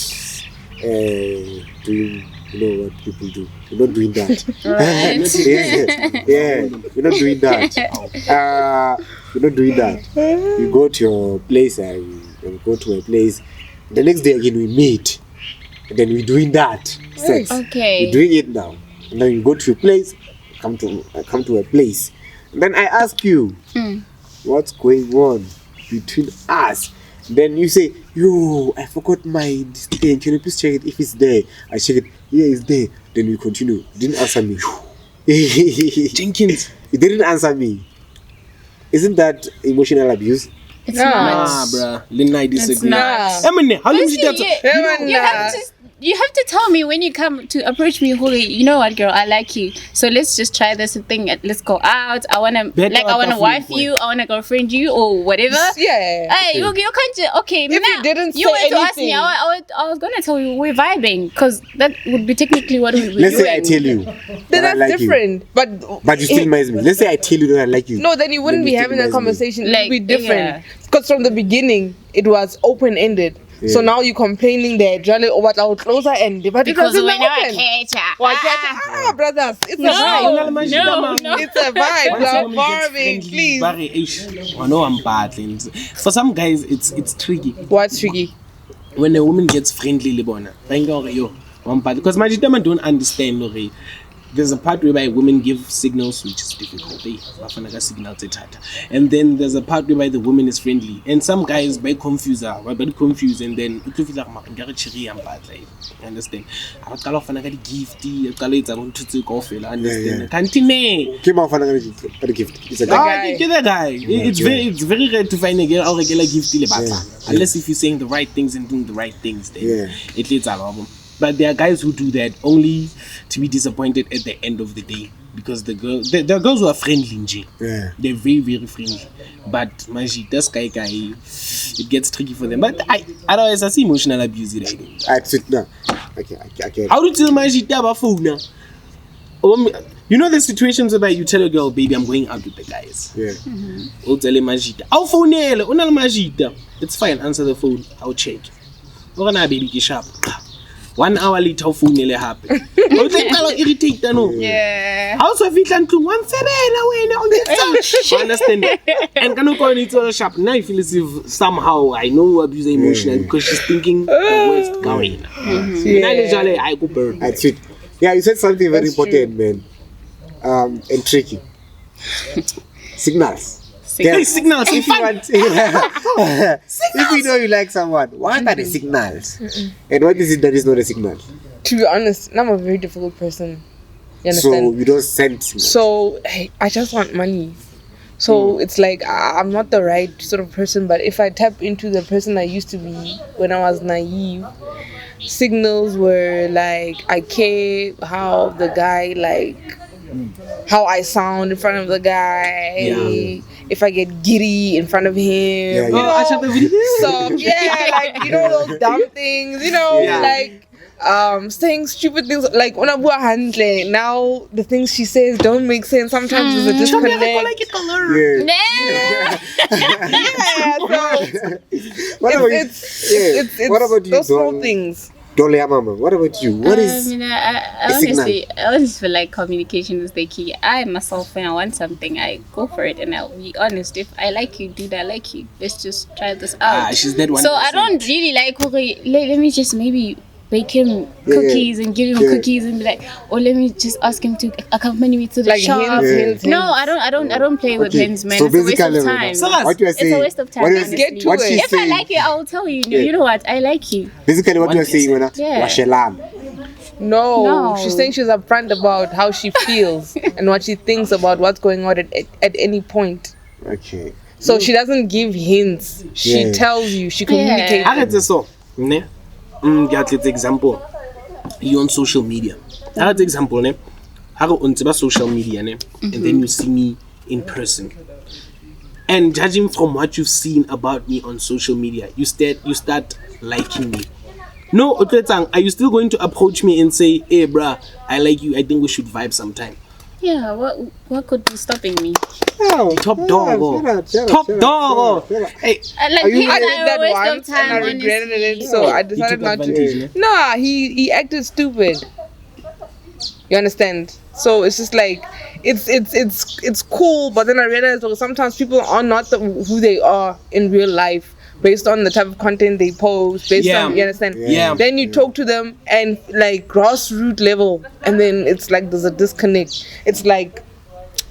doing what people do. We're not doing that. Right. Yeah, we're not doing that. We're not doing that. You go to your place and we go to my place. The next day again we meet. And then we're doing that. Sex. Okay. We're doing it now. And then you go to your place, come to a place. And then I ask you, what's going on between us? Then you say, yo, I forgot my this thing. Can you please check it if it's there? I check it. Yeah, it's there. Then we continue. You didn't answer me. Jenkins. You didn't answer me. Isn't that emotional abuse? It's Yeah. not. Bruh. Lynn, I disagree. not. Eminem, how do you see Honestly, that? you have to tell me when you come to approach me, Holy, you know what, girl, I like you. So let's just try this thing. Let's go out. I wanna wife you. I wanna girlfriend you or whatever. Yeah. Hey, you can't just, okay. If you didn't you say were to ask me, anything. I was gonna tell you we're vibing because that would be technically what we were Let's doing. say I tell you Then that I that's like different. you. But But you still miss me. Let's say I tell you that I like you. no, then you wouldn't Then be you having still that miss me. conversation. It would Like, be different. yeah. Because from the beginning, it was open-ended. Yeah. So now you're complaining that Jolly over our closer end. But it Because was in when the I open. catch Brothers, it's a No. vibe. No. It's a vibe. We're farming, please. I know I'm battling. For some guys, it's tricky. What's tricky? When a woman gets friendly, Libona, because my gentlemen don't understand. Okay, there's a part whereby women give signals, which is difficult. They signal to Thetha. And then there's a part whereby the woman is friendly. And some guys by confused, and then you understand? I gift, understand? It's very rare to find a girl or a gift unless if you're saying the right things and doing the right things, then it leads a problem. But there are guys who do that only to be disappointed at the end of the day because there are girls who are friendly, they're very, very friendly. But Maji, this guy, it gets tricky for them. But otherwise, I see emotional abuse. Okay. How do you tell Maji about phone now? You know the situations where you tell a girl, baby, I'm going out with the guys. I'll tell Maji, I'll phone Maji. It's fine, answer the phone, I'll check. Baby, get sharp. 1 hour later, phone nearly happened. Irritate no. Yeah. How so if you one understand? And can you call it all sharp? Now I feel as if somehow I know abuse emotional because she's thinking the worst going. I go burn. That's it. Yeah, you said something very important, man. And tricky. Signals. Hey, signals. If you want, if you know you like someone, what are the signals? And what is it that is not a signal? To be honest, I'm a very difficult person. You So understand? you don't send signals. So hey, I just want money. So it's like I'm not the right sort of person. But if I tap into the person I used to be when I was naive, signals were like I care how the guy how I sound in front of the guy, if I get giddy in front of him, so those dumb things, saying stupid things like when now the things she says don't make sense. Sometimes there's a disconnect. What about you? What about you? Those small things. Dole Mama, what about you? What is I honestly feel like communication is the key. I myself, when I want something, I go for it and I'll be honest. If I like you, dude, I like you. Let's just try this out. She's that one. So I don't really like, okay, let me just maybe bake him cookies and give him cookies and be like, or let me just ask him to accompany me to the shop. Hints. No, I don't play with hints, man. So it's a waste of time. what you are saying, It's a waste of time. Honestly. If I like you, I will tell you. You know what? I like you. Basically, what you are saying, No, she's saying she's upfront about how she feels and what she thinks about what's going on at any point. Okay. So she doesn't give hints. She tells you. She communicates. How did this so? Get example. You on social media. How example, ne? How on social media, ne? And then you see me in person. And judging from what you've seen about me on social media, you start liking me. No, are you still going to approach me and say, hey, bruh, I like you, I think we should vibe sometime? Yeah, what could be stopping me? Top dog. Hey, I did that once and I regretted it, so I decided not to. Nah, he acted stupid. You understand? So it's just like it's cool, but then I realized sometimes people are not who they are in real life based on the type of content they post, based on, you understand? Then you talk to them and like grassroots level, and then it's like there's a disconnect. It's like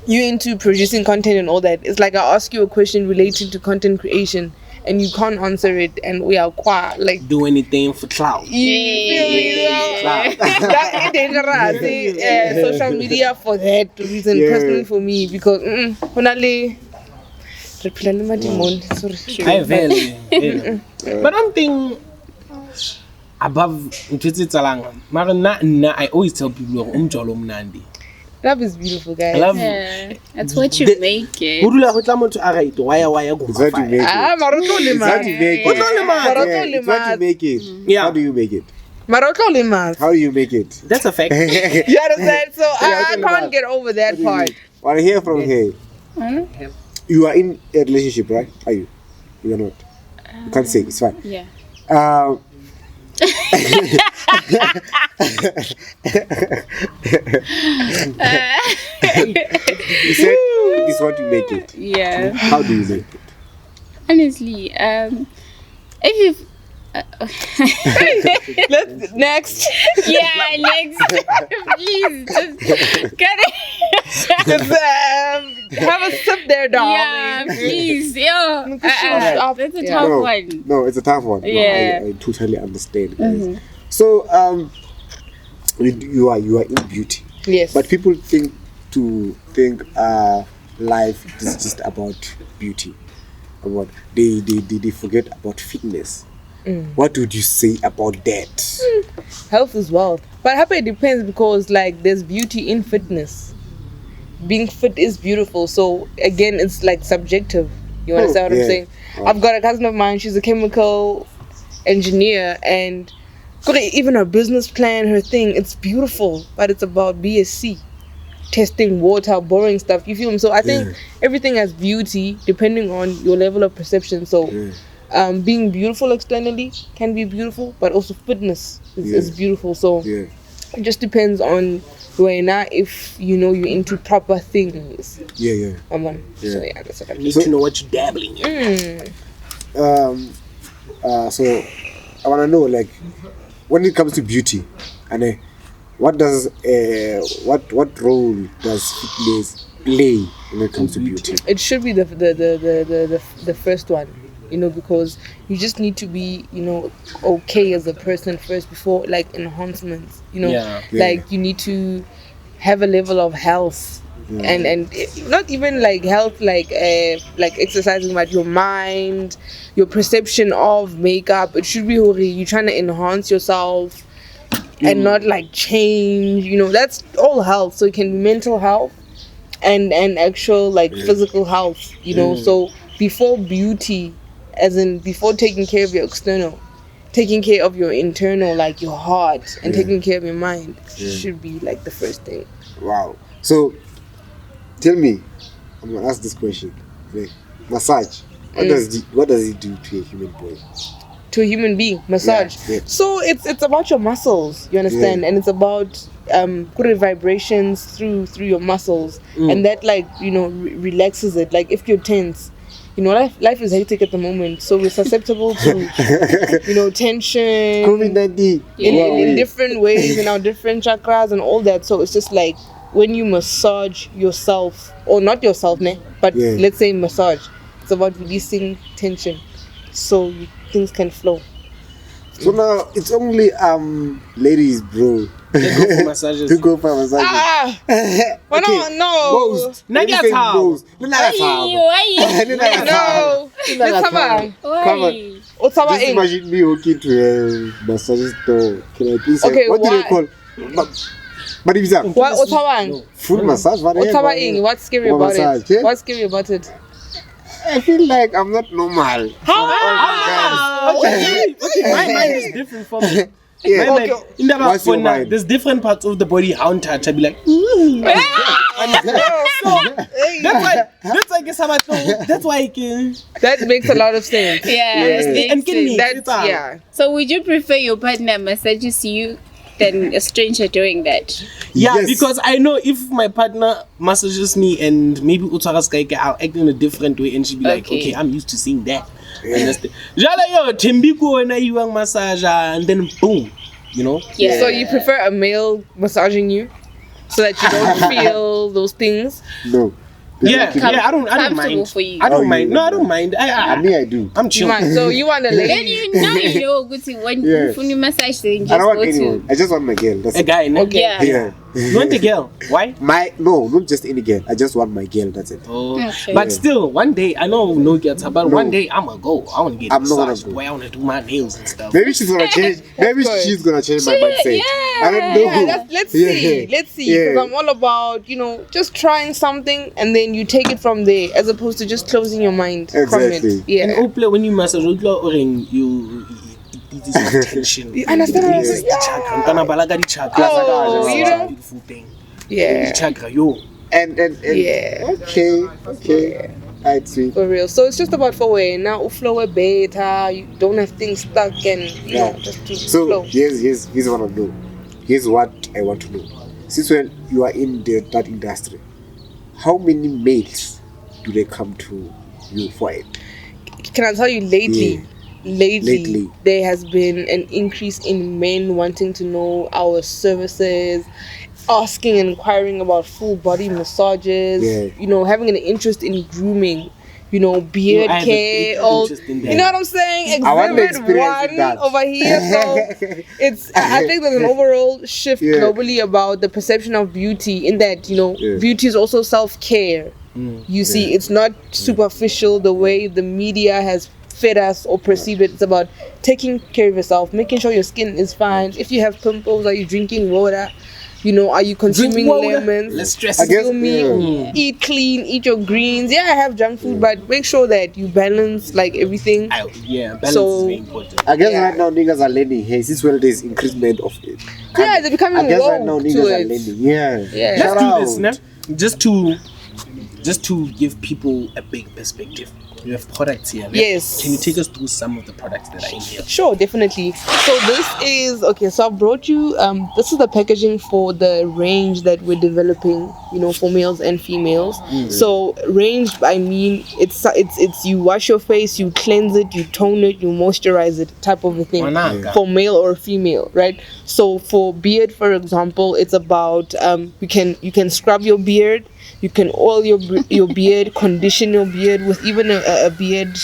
you into producing content and all that. It's like I ask you a question relating to content creation and you can't answer it, and we are quite like do anything for clout. That's dangerous. Social media for that reason, personally for me, because only but I'm thinking above I always tell people love is beautiful, guys. That's what you make it. It's what you make it. How do you make it? How do you make it? That's a fact. You understand? So I can't get over that part. Well, hear from here. You are in a relationship, right? Are you? You are not. You can't say. It's fine. Yeah. You said this is what you make it. Yeah. How do you make it? Honestly, if Let's next. Yeah, next. Please, just get it. Have a sip there, darling. Yeah, please. Yo, Stop. that's a tough one. No, it's a tough one. Yeah. No, I totally understand, guys. So you are in beauty. Yes. But people think life is just about beauty. And what they forget about fitness. What would you say about that? Health is wealth. But happy it depends because like there's beauty in fitness. Being fit is beautiful. So again, it's like subjective. You understand what I'm saying? I've got a cousin of mine. She's a chemical engineer, and even her business plan, her thing, it's beautiful. But it's about BSc, testing water, boring stuff. You feel me? So I think everything has beauty depending on your level of perception. So. Being beautiful externally can be beautiful, but also fitness is beautiful. So it just depends on where if you're into proper things. So that's what I mean. You need to know what you're dabbling in. So I want to know, like, when it comes to beauty, and what role does fitness play when it comes to beauty? It should be the first one. Because you just need to be, okay as a person first before like enhancements. Like you need to have a level of health, and not even like health like exercising, but your mind, your perception of makeup. It should be you're trying to enhance yourself and not like change. That's all health. So it can be mental health and actual like physical health. So before beauty. As in, before taking care of your external, taking care of your internal, like your heart, and taking care of your mind should be like the first thing. Wow. So, tell me, I'm gonna ask this question. Like, massage. What does it do to a human body? To a human being, massage. So it's about your muscles. You understand, and it's about good vibrations through your muscles, and that relaxes it. Like if you're tense. Life is hectic at the moment, so we're susceptible to, tension COVID-19 in different ways, in our different chakras and all that. So it's just like when you massage yourself, or not yourself, but let's say massage, it's about releasing tension, so things can flow. So now it's only ladies, bro. To go for massages. No. Most. No. Let's imagine me walking to a massage store. Can I please say, what do they call? But if it's what full massage, what's scary about it? What's scary about it? I feel like I'm not normal. How? Okay, my mind is different from me. What's your mind? There's different parts of the body how to touch. I'd be like, that's why I can. That makes a lot of sense. So would you prefer your partner massages you than a stranger doing that? Because I know if my partner massages me and maybe I'll act in a different way, and she'll be like, okay, I'm used to seeing that. Massage, and then boom, So you prefer a male massaging you so that you don't feel those things? No. I don't mind. For you. I don't mind. No, I don't mind. I do. I'm chill. So you want a lady? Then you know good thing when you massage thing. I don't want anyone. I just want my girl. That's a guy. Okay. You want a girl? Why? No, not just any girl. I just want my girl. That's it. But still, one day I know no girls, but one day I'm gonna go. I want to get massaged. I want to do my nails and stuff. Maybe she's gonna change. Maybe she's gonna change my mindset. I don't know. Let's see. Because I'm all about just trying something and then you take it from there, as opposed to just closing your mind from it. Yeah. And when you massage, you. Tension. You understand what I'm saying? Beautiful thing. Chakra, And okay. Right, sweet. For real. So it's just about forward. Now flow better. You don't have things stuck and just to flow. Here's what I know. Here's what I want to know. Since when you are in that industry, how many males do they come to you for it? Can I tell you lately? lately there has been an increase in men wanting to know our services, asking and inquiring about full body massages, having an interest in grooming, beard care, or you know what I'm saying? Exhibit one over here. So I think there's an overall shift globally about the perception of beauty, in that beauty is also self-care. You see, it's not superficial the way the media has fed us or perceived it. It's about taking care of yourself, making sure your skin is fine. If you have pimples, are you drinking water? Are you consuming lemons? Let's stress it. Eat clean, eat your greens. Yeah, have junk food, but make sure that you balance like everything. Balance is very important. I guess right now niggas are learning. Hey, this world is increasement of it. Yeah, they're becoming I guess woke right now niggas to are it. learning. Yeah. Let's do this, nah? Just to give people a big perspective. You have products here. Yes. Can you take us through some of the products that are in here? Sure, definitely. So this is so I brought you this is the packaging for the range that we're developing, for males and females. So range, I mean it's you wash your face, you cleanse it, you tone it, you moisturize it, type of a thing for male or female, right? So for beard, for example, it's about you can scrub your beard. You can oil your beard, condition your beard with even a beard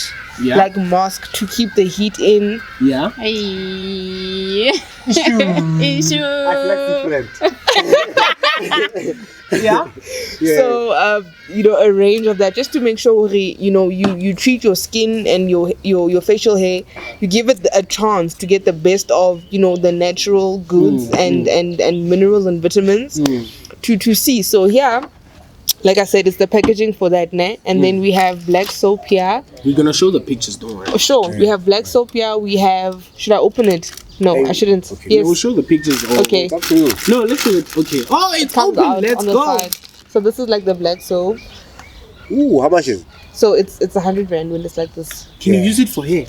like mask to keep the heat in. Yeah. So a range of that, just to make sure you treat your skin and your facial hair. You give it a chance to get the best of the natural goods and minerals and vitamins to see. So like I said, it's the packaging for that, ne? And then we have black soap here. We're gonna show the pictures, don't worry. Oh, sure. We have black soap here. We have. Should I open it? No, I shouldn't. Okay. Yes. We'll show the pictures. Okay. It's up to you. No, let's do it. Okay. Oh, it's Comes open. out Let's on the go. side. So this is like the black soap. Ooh, how much is it? So it's 100 rand when it's like this. Can you use it for hair?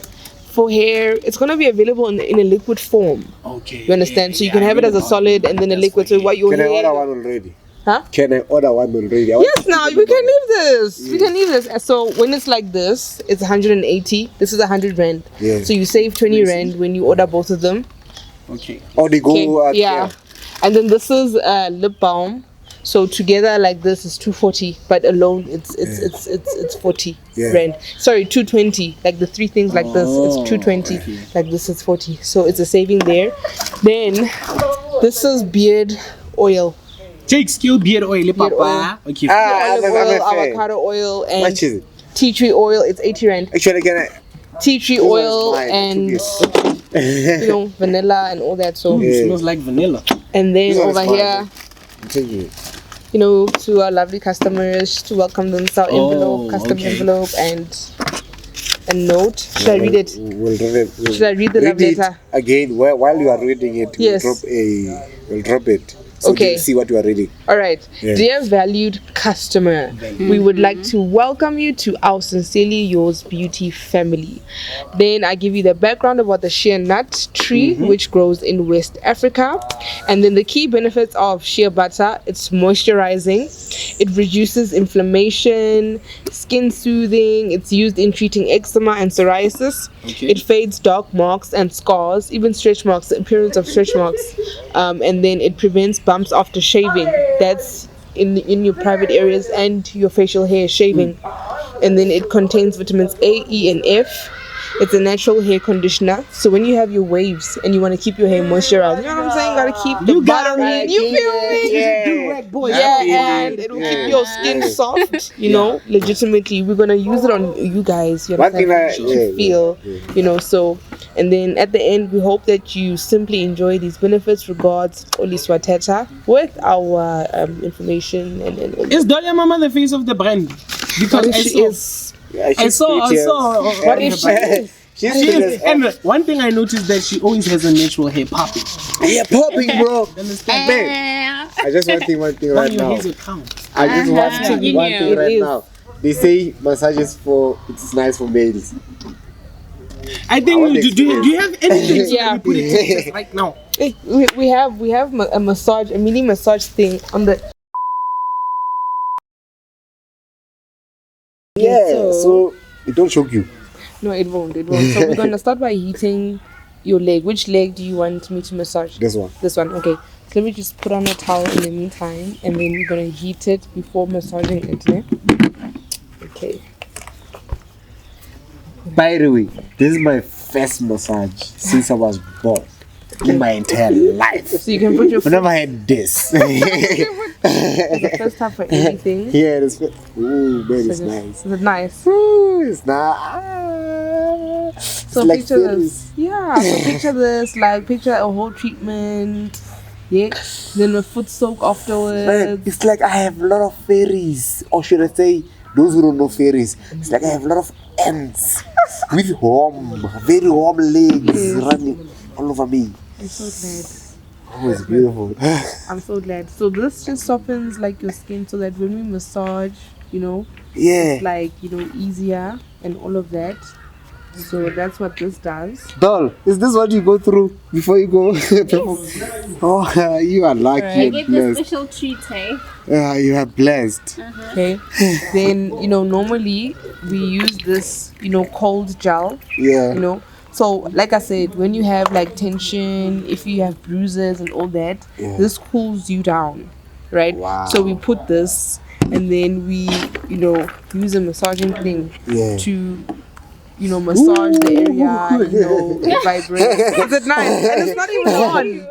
For hair, it's gonna be available in a liquid form. Okay. You understand? So you can have it as a solid and then a liquid. So what your Can I hair? order one already? Huh? Can I order one already? Yes, now we can leave this. We can leave this. So when it's like this, it's 180. This is 100 rand. Yeah. So you save 20 rand when you order both of them. Okay. Or they go Yeah. And then this is lip balm. So together like this is 240, but alone it's 40 rand. Sorry, 220. Like the three things like this, it's 220. Okay. Like this is 40. So it's a saving there. Then this is beard oil. Jake, skill beard oil, Beard oil. Okay. Olive I'm oil, a fan. avocado oil, and much is it? tea tree oil. It's 80 rand. Actually, can I? Tea tree This oil one's mine, and vanilla and all that. So It smells like vanilla. and then This one's over fine. here, I'm taking it. to our lovely customers, to welcome them, our envelope, custom envelope, and a note. Should I read it? We'll read it. Should I read the love it letter? again while you are reading it? Yes. We'll drop it. So Okay. you see what you are reading. All right. Yeah. Dear valued customer, we would like to welcome you to our Sincerely Yours Beauty family. Then I give you the background about the shea nut tree, which grows in West Africa. And then the key benefits of shea butter: it's moisturizing, it reduces inflammation, skin soothing, it's used in treating eczema and psoriasis. Okay. It fades dark marks and scars, even stretch marks, the appearance of stretch marks. And then it prevents bumps after shaving. That's in your private areas and your facial hair shaving. And then it contains vitamins A, E, and F. It's a natural hair conditioner. So when you have your waves and you want to keep your hair moisturized, you know what I'm saying? Gotta keep the butter in. You feel me? And it will keep your skin soft. Legitimately, we're gonna use it on you guys. You One understand? thing To feel, So, and then at the end, we hope that you simply enjoy these benefits. Regards, Xoliswa Thetha, with our information and Is Doya Mama the face of the brand? Because what if she is. Yeah, I saw. What if she is? She's She is, just and one thing I noticed that she always has a natural hair popping. yeah, popping, bro. Understand? Man, I just want one thing On right your now. hair's account. I just want to give one you. thing right It is. now. They say massages it's nice for males. I think want do you have anything so Yeah. that we put it to test right now? Hey, we have a massage, a mini massage thing on the. Yeah, so it don't shock you. No, it won't. It won't. So we're gonna start by heating your leg. Which leg do you want me to massage? This one. This one. Okay. So let me just put on a towel in the meantime, and then we're gonna heat it before massaging it. Yeah? Okay. By the way, this is my first massage since I was born. In my entire life. So you can put your I never had this. It's the first time for anything. Yeah, this. Ooh, man, it's nice. Is it nice? Ooh, it's nice. So It's like picture fairies. this. Yeah. So picture this. Like picture a whole treatment. Yeah. Then a foot soak afterwards. Man, it's like I have a lot of fairies, or should I say, those who don't know fairies, it's like I have a lot of ants with very warm legs running all over me. I'm so glad. Oh, it's beautiful. I'm so glad. So this just softens like your skin so that when we massage, Yeah. it's like, easier and all of that. So that's what this does. Doll, is this what you go through before you go? Oh, you are lucky I and get the blessed. special treat, hey? You are blessed. Okay. Then, normally we use this, cold gel, Yeah. So like I said, when you have like tension, if you have bruises and all that, this cools you down, right? Wow. So we put this and then we, use a massaging thing to massage the area, vibrate. Is it nice? And it's not even on.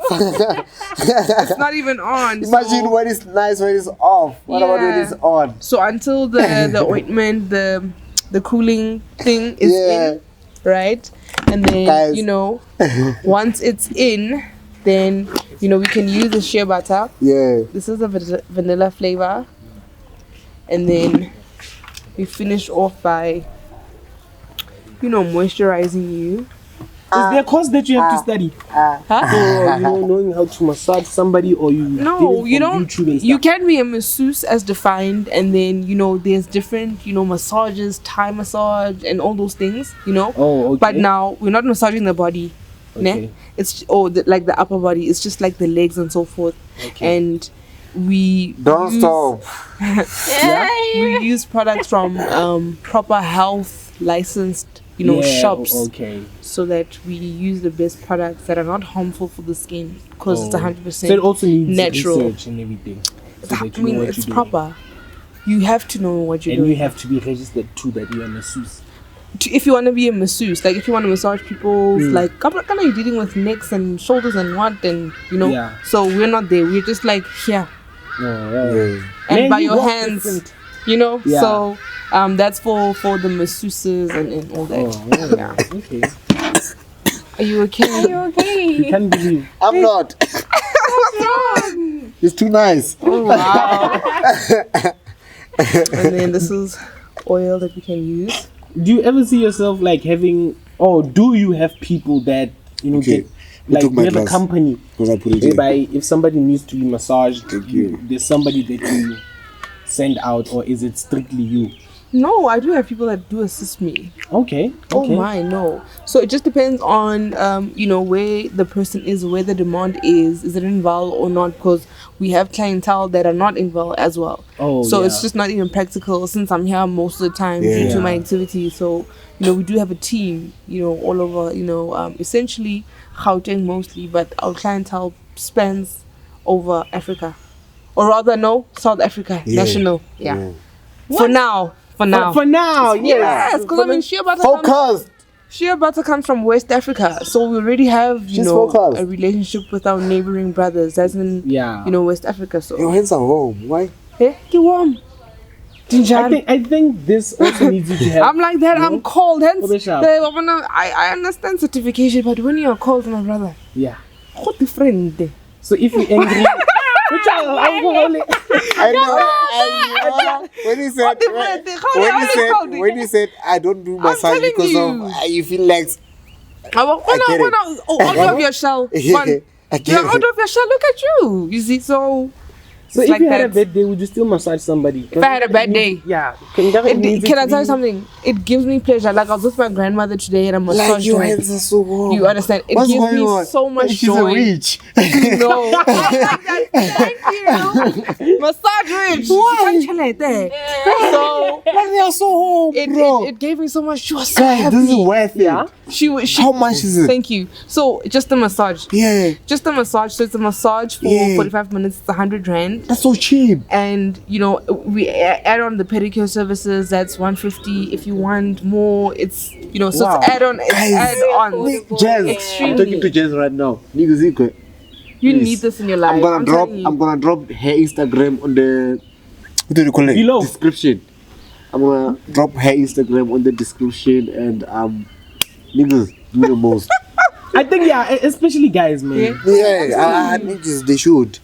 It's not even on. Imagine when it's nice, when it's off. What about when it's on? So until the ointment, the cooling thing is in, right? And then, Guys. once it's in, then, we can use the shea butter. Yeah. This is a vanilla flavor. And then we finish off by, moisturizing you. Is there a course that you have to study? Or knowing how to massage somebody, or you No, you don't. YouTube and You stuff? can be a masseuse as defined, and then there's different massages, Thai massage, and all those things. Oh, okay. But now we're not massaging the body. Okay. Ne? It's like the upper body. It's just like the legs and so forth. Okay. And we Don't use, stop. We use products from proper health licensed shops. Okay. So that we use the best products that are not harmful for the skin because it's 100% So it also needs natural. research and everything. So that I you mean, know what it's you're doing. proper. You have to know what you're And doing. you have to be registered too that you are a masseuse. If you want to be a masseuse, like if you want to massage people's like, kind of you're dealing with necks and shoulders and what, and Yeah. So we're not there. We're just like here Oh, right. Yeah. and Man, by you your walk hands, different. Yeah. So that's for the masseuses and all that. Oh, right. Yeah. Okay. Are you okay? You can't believe. I'm not. It's too nice. Oh wow. And then this is oil that we can use. Do you ever see yourself like having, or do you have people that Okay. get, Who like took my you have a glass? company Because I put it in. whereby if somebody needs to be massaged, Thank you. there's somebody that you send out, or is it strictly you? No, I do have people that do assist me. Okay. Oh Okay. my, no. So it just depends on where the person is, where the demand is. Is it in Vaal or not? Because we have clientele that are not in Vaal as well. Oh, so yeah. it's just not even practical since I'm here most of the time due Yeah. to my activity. So we do have a team, all over. Essentially Gauteng mostly, but our clientele spans over Africa, or rather, no, South Africa, Yeah. national. Yeah. Yeah. For now. For now, Yes, because I mean, shea butter comes, Focus. shea butter comes from West Africa, so we already have She's focused. a relationship with our neighboring brothers. That's in Yeah. West Africa. So Your hands are warm. Why? hey, get warm. I think this also needs you to have. I'm like that. I'm cold. Hence, Obisha. I understand certification, but when you're cold, my brother, Yeah. what different? So if you're angry, which I know. When he said, when he said, I don't do massage telling because you. of you feel like. Out of your shell. I get You're out it. of your shell. Look at you. You see, so So It's if like you had a that. bad day, would you still massage somebody? If I had a bad day, yeah. can I tell you something? It gives me pleasure. Like I was with my grandmother today and I massaged Like your her. hands are so warm. You understand? It What's gives going me on? so much She's joy. a witch. No. Thank you. Massage rich. So They are so warm, bro. it gave me so much. She was so Guys, happy. this is worth it. Yeah. She How much is it? Thank you. So just a massage. Yeah, Just a massage. So it's a massage for Yeah. 45 minutes. It's 100 rand. that's so cheap. And you know we add on the pedicure services. That's 150. If you want more, it's so Wow. it's add on. It's Guys. add on. Jazz, I'm Extremely. talking to Jazz right now. Niggas, equal. You Please. need this in your life. I'm telling you. gonna drop her Instagram on the what do you call it? Below. Description. I'm gonna drop her Instagram on the description and niggas do the most. I think especially guys, man. Yeah. Yeah, niggas they should.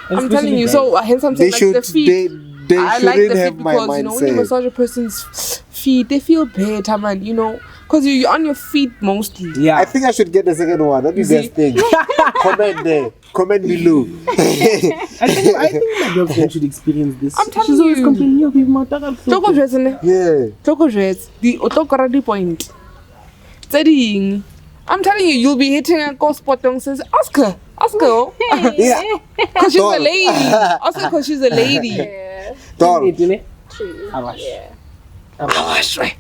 I'm Especially telling you. guys. So hence I'm They saying like should. the feet. They I shouldn't like the have feet my because when you mindset. massage a person's feet, they feel better, man. Because you're on your feet mostly. Yeah. I think I should get the second one. What do you See? guys think? Comment there. Comment below. I think my girlfriend should experience this. I'm telling She's always you. complaining, "Yo, babe, my dog got Choco floated." dress in Yeah. Choco dress. The autocorrect point. Studying. I'm telling you, you'll be hitting a go spot on says ask her. Yeah. Because she's a Dog. lady. Also because she's a lady. Yeah. Dog. True. Awash. Yeah.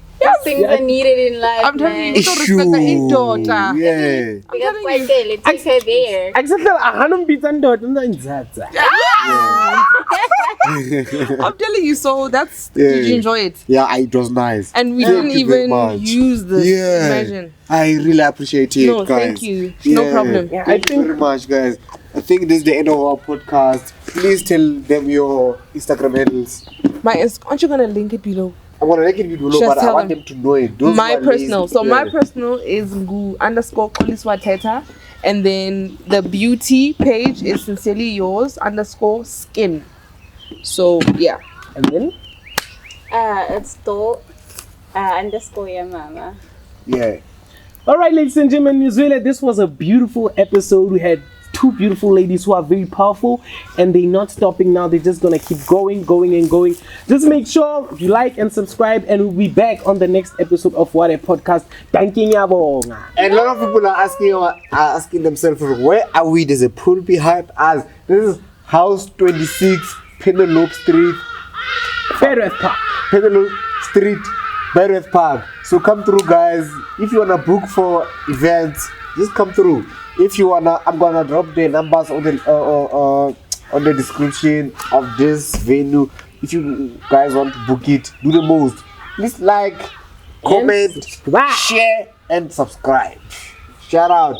Things are needed in life. I'm telling you, man. you don't respect the daughter. Yeah. Because why say, let's take her there. Except that I hadn't beaten dot in the Nzatsa. I'm telling you, so that's Yeah. did you enjoy it? Yeah, it was nice. And we Thank didn't you very even much. use this. Yeah. Imagine. I really appreciate it, No, guys. thank you. No problem. Yeah, Thank you very much, guys. I think this is the end of our podcast. Please tell them your Instagram handles. Aren't you gonna link it below? I'm gonna make it below, Just but I tell want them. them to know it. Those My who are personal. lazy, So my yeah. personal is _Xoliswa Thetha. And then the beauty page is sincerely yours _skin. So yeah. And then It's _ your mama. Yeah. all right, ladies and gentlemen, New Zealand, this was a beautiful episode. We had two beautiful ladies who are very powerful and they're not stopping now. They're just gonna keep going. Just make sure you like and subscribe, and we'll be back on the next episode of What a Podcast. Thanking you. And a lot of people are asking themselves, where are we? There's a pool behind us. This is House 26, Penelope Street, Bedworth Park. Penelope Street, Bedworth Park. So come through, guys. If you wanna book for events, just come through. If you wanna, I'm gonna drop the numbers on the description of this venue. If you guys want to book it, do the most. Please like, comment, subscribe. share, and subscribe. Shout out.